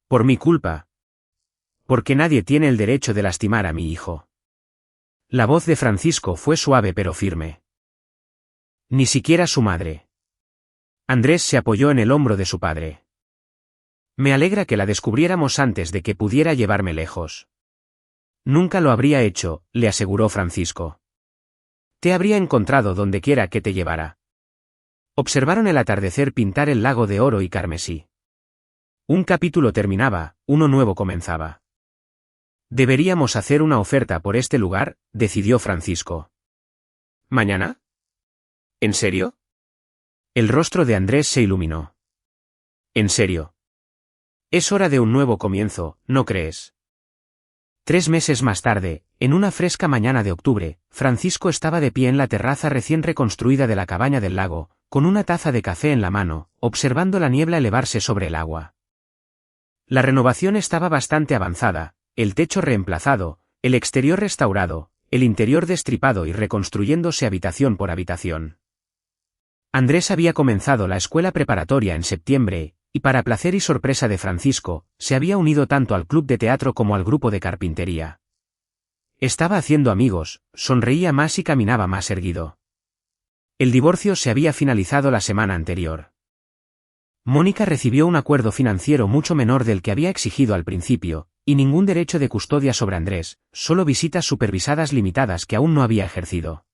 Por mi culpa. Porque nadie tiene el derecho de lastimar a mi hijo. La voz de Francisco fue suave pero firme. Ni siquiera su madre. Andrés se apoyó en el hombro de su padre. Me alegra que la descubriéramos antes de que pudiera llevarme lejos. Nunca lo habría hecho, le aseguró Francisco. Te habría encontrado donde quiera que te llevara. Observaron el atardecer pintar el lago de oro y carmesí. Un capítulo terminaba, uno nuevo comenzaba. Deberíamos hacer una oferta por este lugar, decidió Francisco. ¿Mañana? ¿En serio? El rostro de Andrés se iluminó. En serio. Es hora de un nuevo comienzo, ¿no crees? 3 meses más tarde, en una fresca mañana de octubre, Francisco estaba de pie en la terraza recién reconstruida de la cabaña del lago, con una taza de café en la mano, observando la niebla elevarse sobre el agua. La renovación estaba bastante avanzada, el techo reemplazado, el exterior restaurado, el interior destripado y reconstruyéndose habitación por habitación. Andrés había comenzado la escuela preparatoria en septiembre, y para placer y sorpresa de Francisco, se había unido tanto al club de teatro como al grupo de carpintería. Estaba haciendo amigos, sonreía más y caminaba más erguido. El divorcio se había finalizado la semana anterior. Mónica recibió un acuerdo financiero mucho menor del que había exigido al principio, y ningún derecho de custodia sobre Andrés, solo visitas supervisadas limitadas que aún no había ejercido.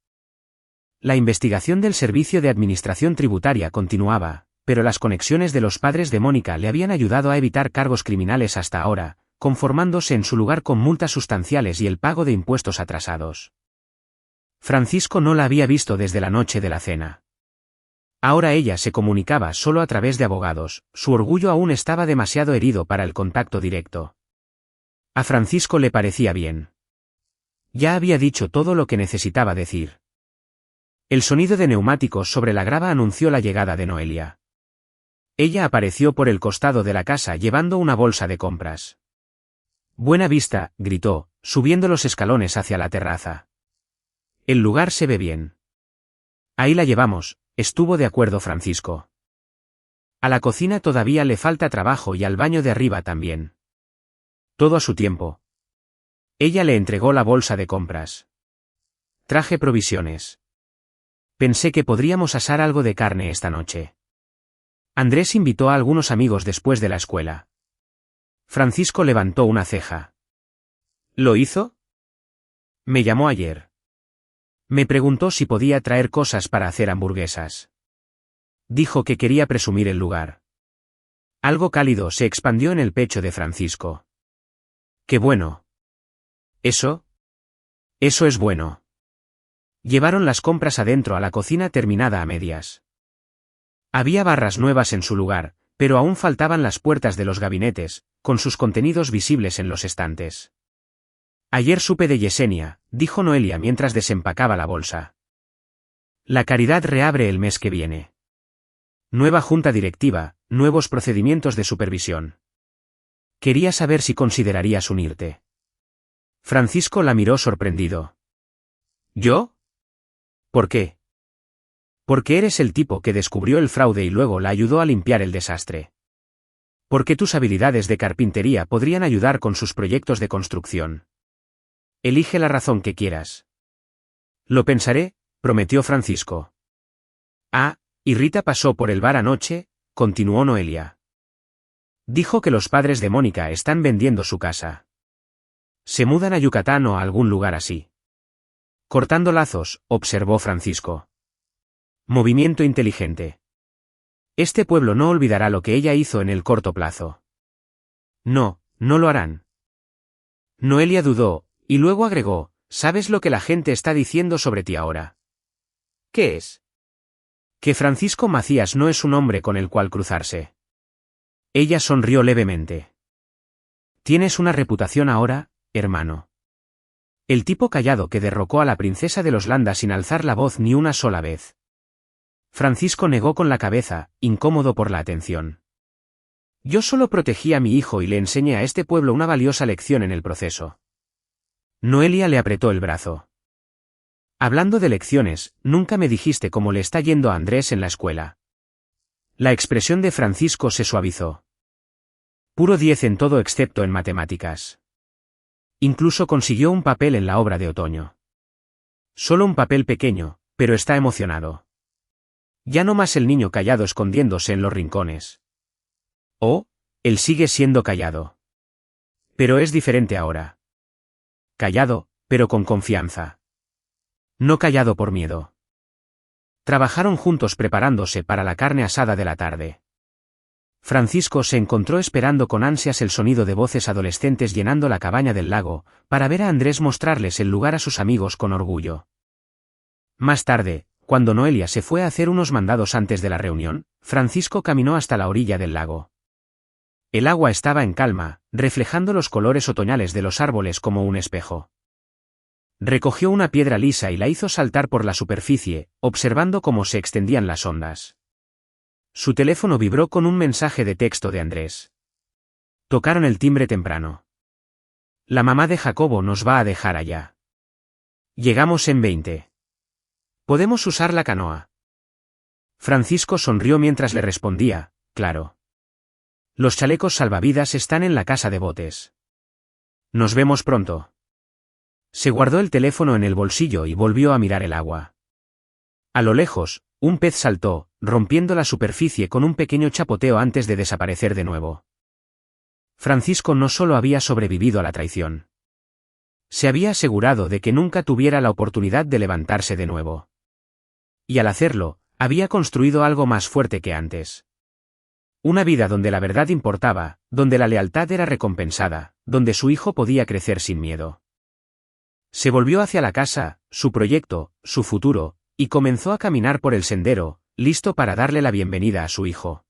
La investigación del Servicio de Administración Tributaria continuaba, pero las conexiones de los padres de Mónica le habían ayudado a evitar cargos criminales hasta ahora, conformándose en su lugar con multas sustanciales y el pago de impuestos atrasados. Francisco no la había visto desde la noche de la cena. Ahora ella se comunicaba solo a través de abogados, su orgullo aún estaba demasiado herido para el contacto directo. A Francisco le parecía bien. Ya había dicho todo lo que necesitaba decir. El sonido de neumáticos sobre la grava anunció la llegada de Noelia. Ella apareció por el costado de la casa llevando una bolsa de compras. Buena vista, gritó, subiendo los escalones hacia la terraza. El lugar se ve bien. Ahí la llevamos, estuvo de acuerdo Francisco. A la cocina todavía le falta trabajo y al baño de arriba también. Todo a su tiempo. Ella le entregó la bolsa de compras. Traje provisiones. Pensé que podríamos asar algo de carne esta noche. Andrés invitó a algunos amigos después de la escuela. Francisco levantó una ceja. ¿Lo hizo? Me llamó ayer. Me preguntó si podía traer cosas para hacer hamburguesas. Dijo que quería presumir el lugar. Algo cálido se expandió en el pecho de Francisco. ¡Qué bueno! ¿Eso? Eso es bueno. Llevaron las compras adentro a la cocina terminada a medias. Había barras nuevas en su lugar, pero aún faltaban las puertas de los gabinetes, con sus contenidos visibles en los estantes. Ayer supe de Yesenia, dijo Noelia mientras desempacaba la bolsa. La Caridad reabre el mes que viene. Nueva junta directiva, nuevos procedimientos de supervisión. Quería saber si considerarías unirte. Francisco la miró sorprendido. ¿Yo? ¿Por qué? Porque eres el tipo que descubrió el fraude y luego la ayudó a limpiar el desastre. Porque tus habilidades de carpintería podrían ayudar con sus proyectos de construcción. Elige la razón que quieras. Lo pensaré, prometió Francisco. Ah, y Rita pasó por el bar anoche, continuó Noelia. Dijo que los padres de Mónica están vendiendo su casa. Se mudan a Yucatán o a algún lugar así. Cortando lazos, observó Francisco. Movimiento inteligente. Este pueblo no olvidará lo que ella hizo en el corto plazo. No, no lo harán. Noelia dudó, y luego agregó, ¿sabes lo que la gente está diciendo sobre ti ahora? ¿Qué es? Que Francisco Macías no es un hombre con el cual cruzarse. Ella sonrió levemente. Tienes una reputación ahora, hermano. El tipo callado que derrocó a la princesa de los Landa sin alzar la voz ni una sola vez. Francisco negó con la cabeza, incómodo por la atención. Yo solo protegí a mi hijo y le enseñé a este pueblo una valiosa lección en el proceso. Noelia le apretó el brazo. Hablando de lecciones, nunca me dijiste cómo le está yendo a Andrés en la escuela. La expresión de Francisco se suavizó. Puro 10 en todo excepto en matemáticas. Incluso consiguió un papel en la obra de otoño. Solo un papel pequeño, pero está emocionado. Ya no más el niño callado escondiéndose en los rincones. Oh, él sigue siendo callado. Pero es diferente ahora. Callado, pero con confianza. No callado por miedo. Trabajaron juntos preparándose para la carne asada de la tarde. Francisco se encontró esperando con ansias el sonido de voces adolescentes llenando la cabaña del lago, para ver a Andrés mostrarles el lugar a sus amigos con orgullo. Más tarde, cuando Noelia se fue a hacer unos mandados antes de la reunión, Francisco caminó hasta la orilla del lago. El agua estaba en calma, reflejando los colores otoñales de los árboles como un espejo. Recogió una piedra lisa y la hizo saltar por la superficie, observando cómo se extendían las ondas. Su teléfono vibró con un mensaje de texto de Andrés. Tocaron el timbre temprano. La mamá de Jacobo nos va a dejar allá. Llegamos en 20. ¿Podemos usar la canoa? Francisco sonrió mientras le respondía, claro. Los chalecos salvavidas están en la casa de botes. Nos vemos pronto. Se guardó el teléfono en el bolsillo y volvió a mirar el agua. A lo lejos, un pez saltó, rompiendo la superficie con un pequeño chapoteo antes de desaparecer de nuevo. Francisco no solo había sobrevivido a la traición. Se había asegurado de que nunca tuviera la oportunidad de levantarse de nuevo. Y al hacerlo, había construido algo más fuerte que antes. Una vida donde la verdad importaba, donde la lealtad era recompensada, donde su hijo podía crecer sin miedo. Se volvió hacia la casa, su proyecto, su futuro, y comenzó a caminar por el sendero, listo para darle la bienvenida a su hijo.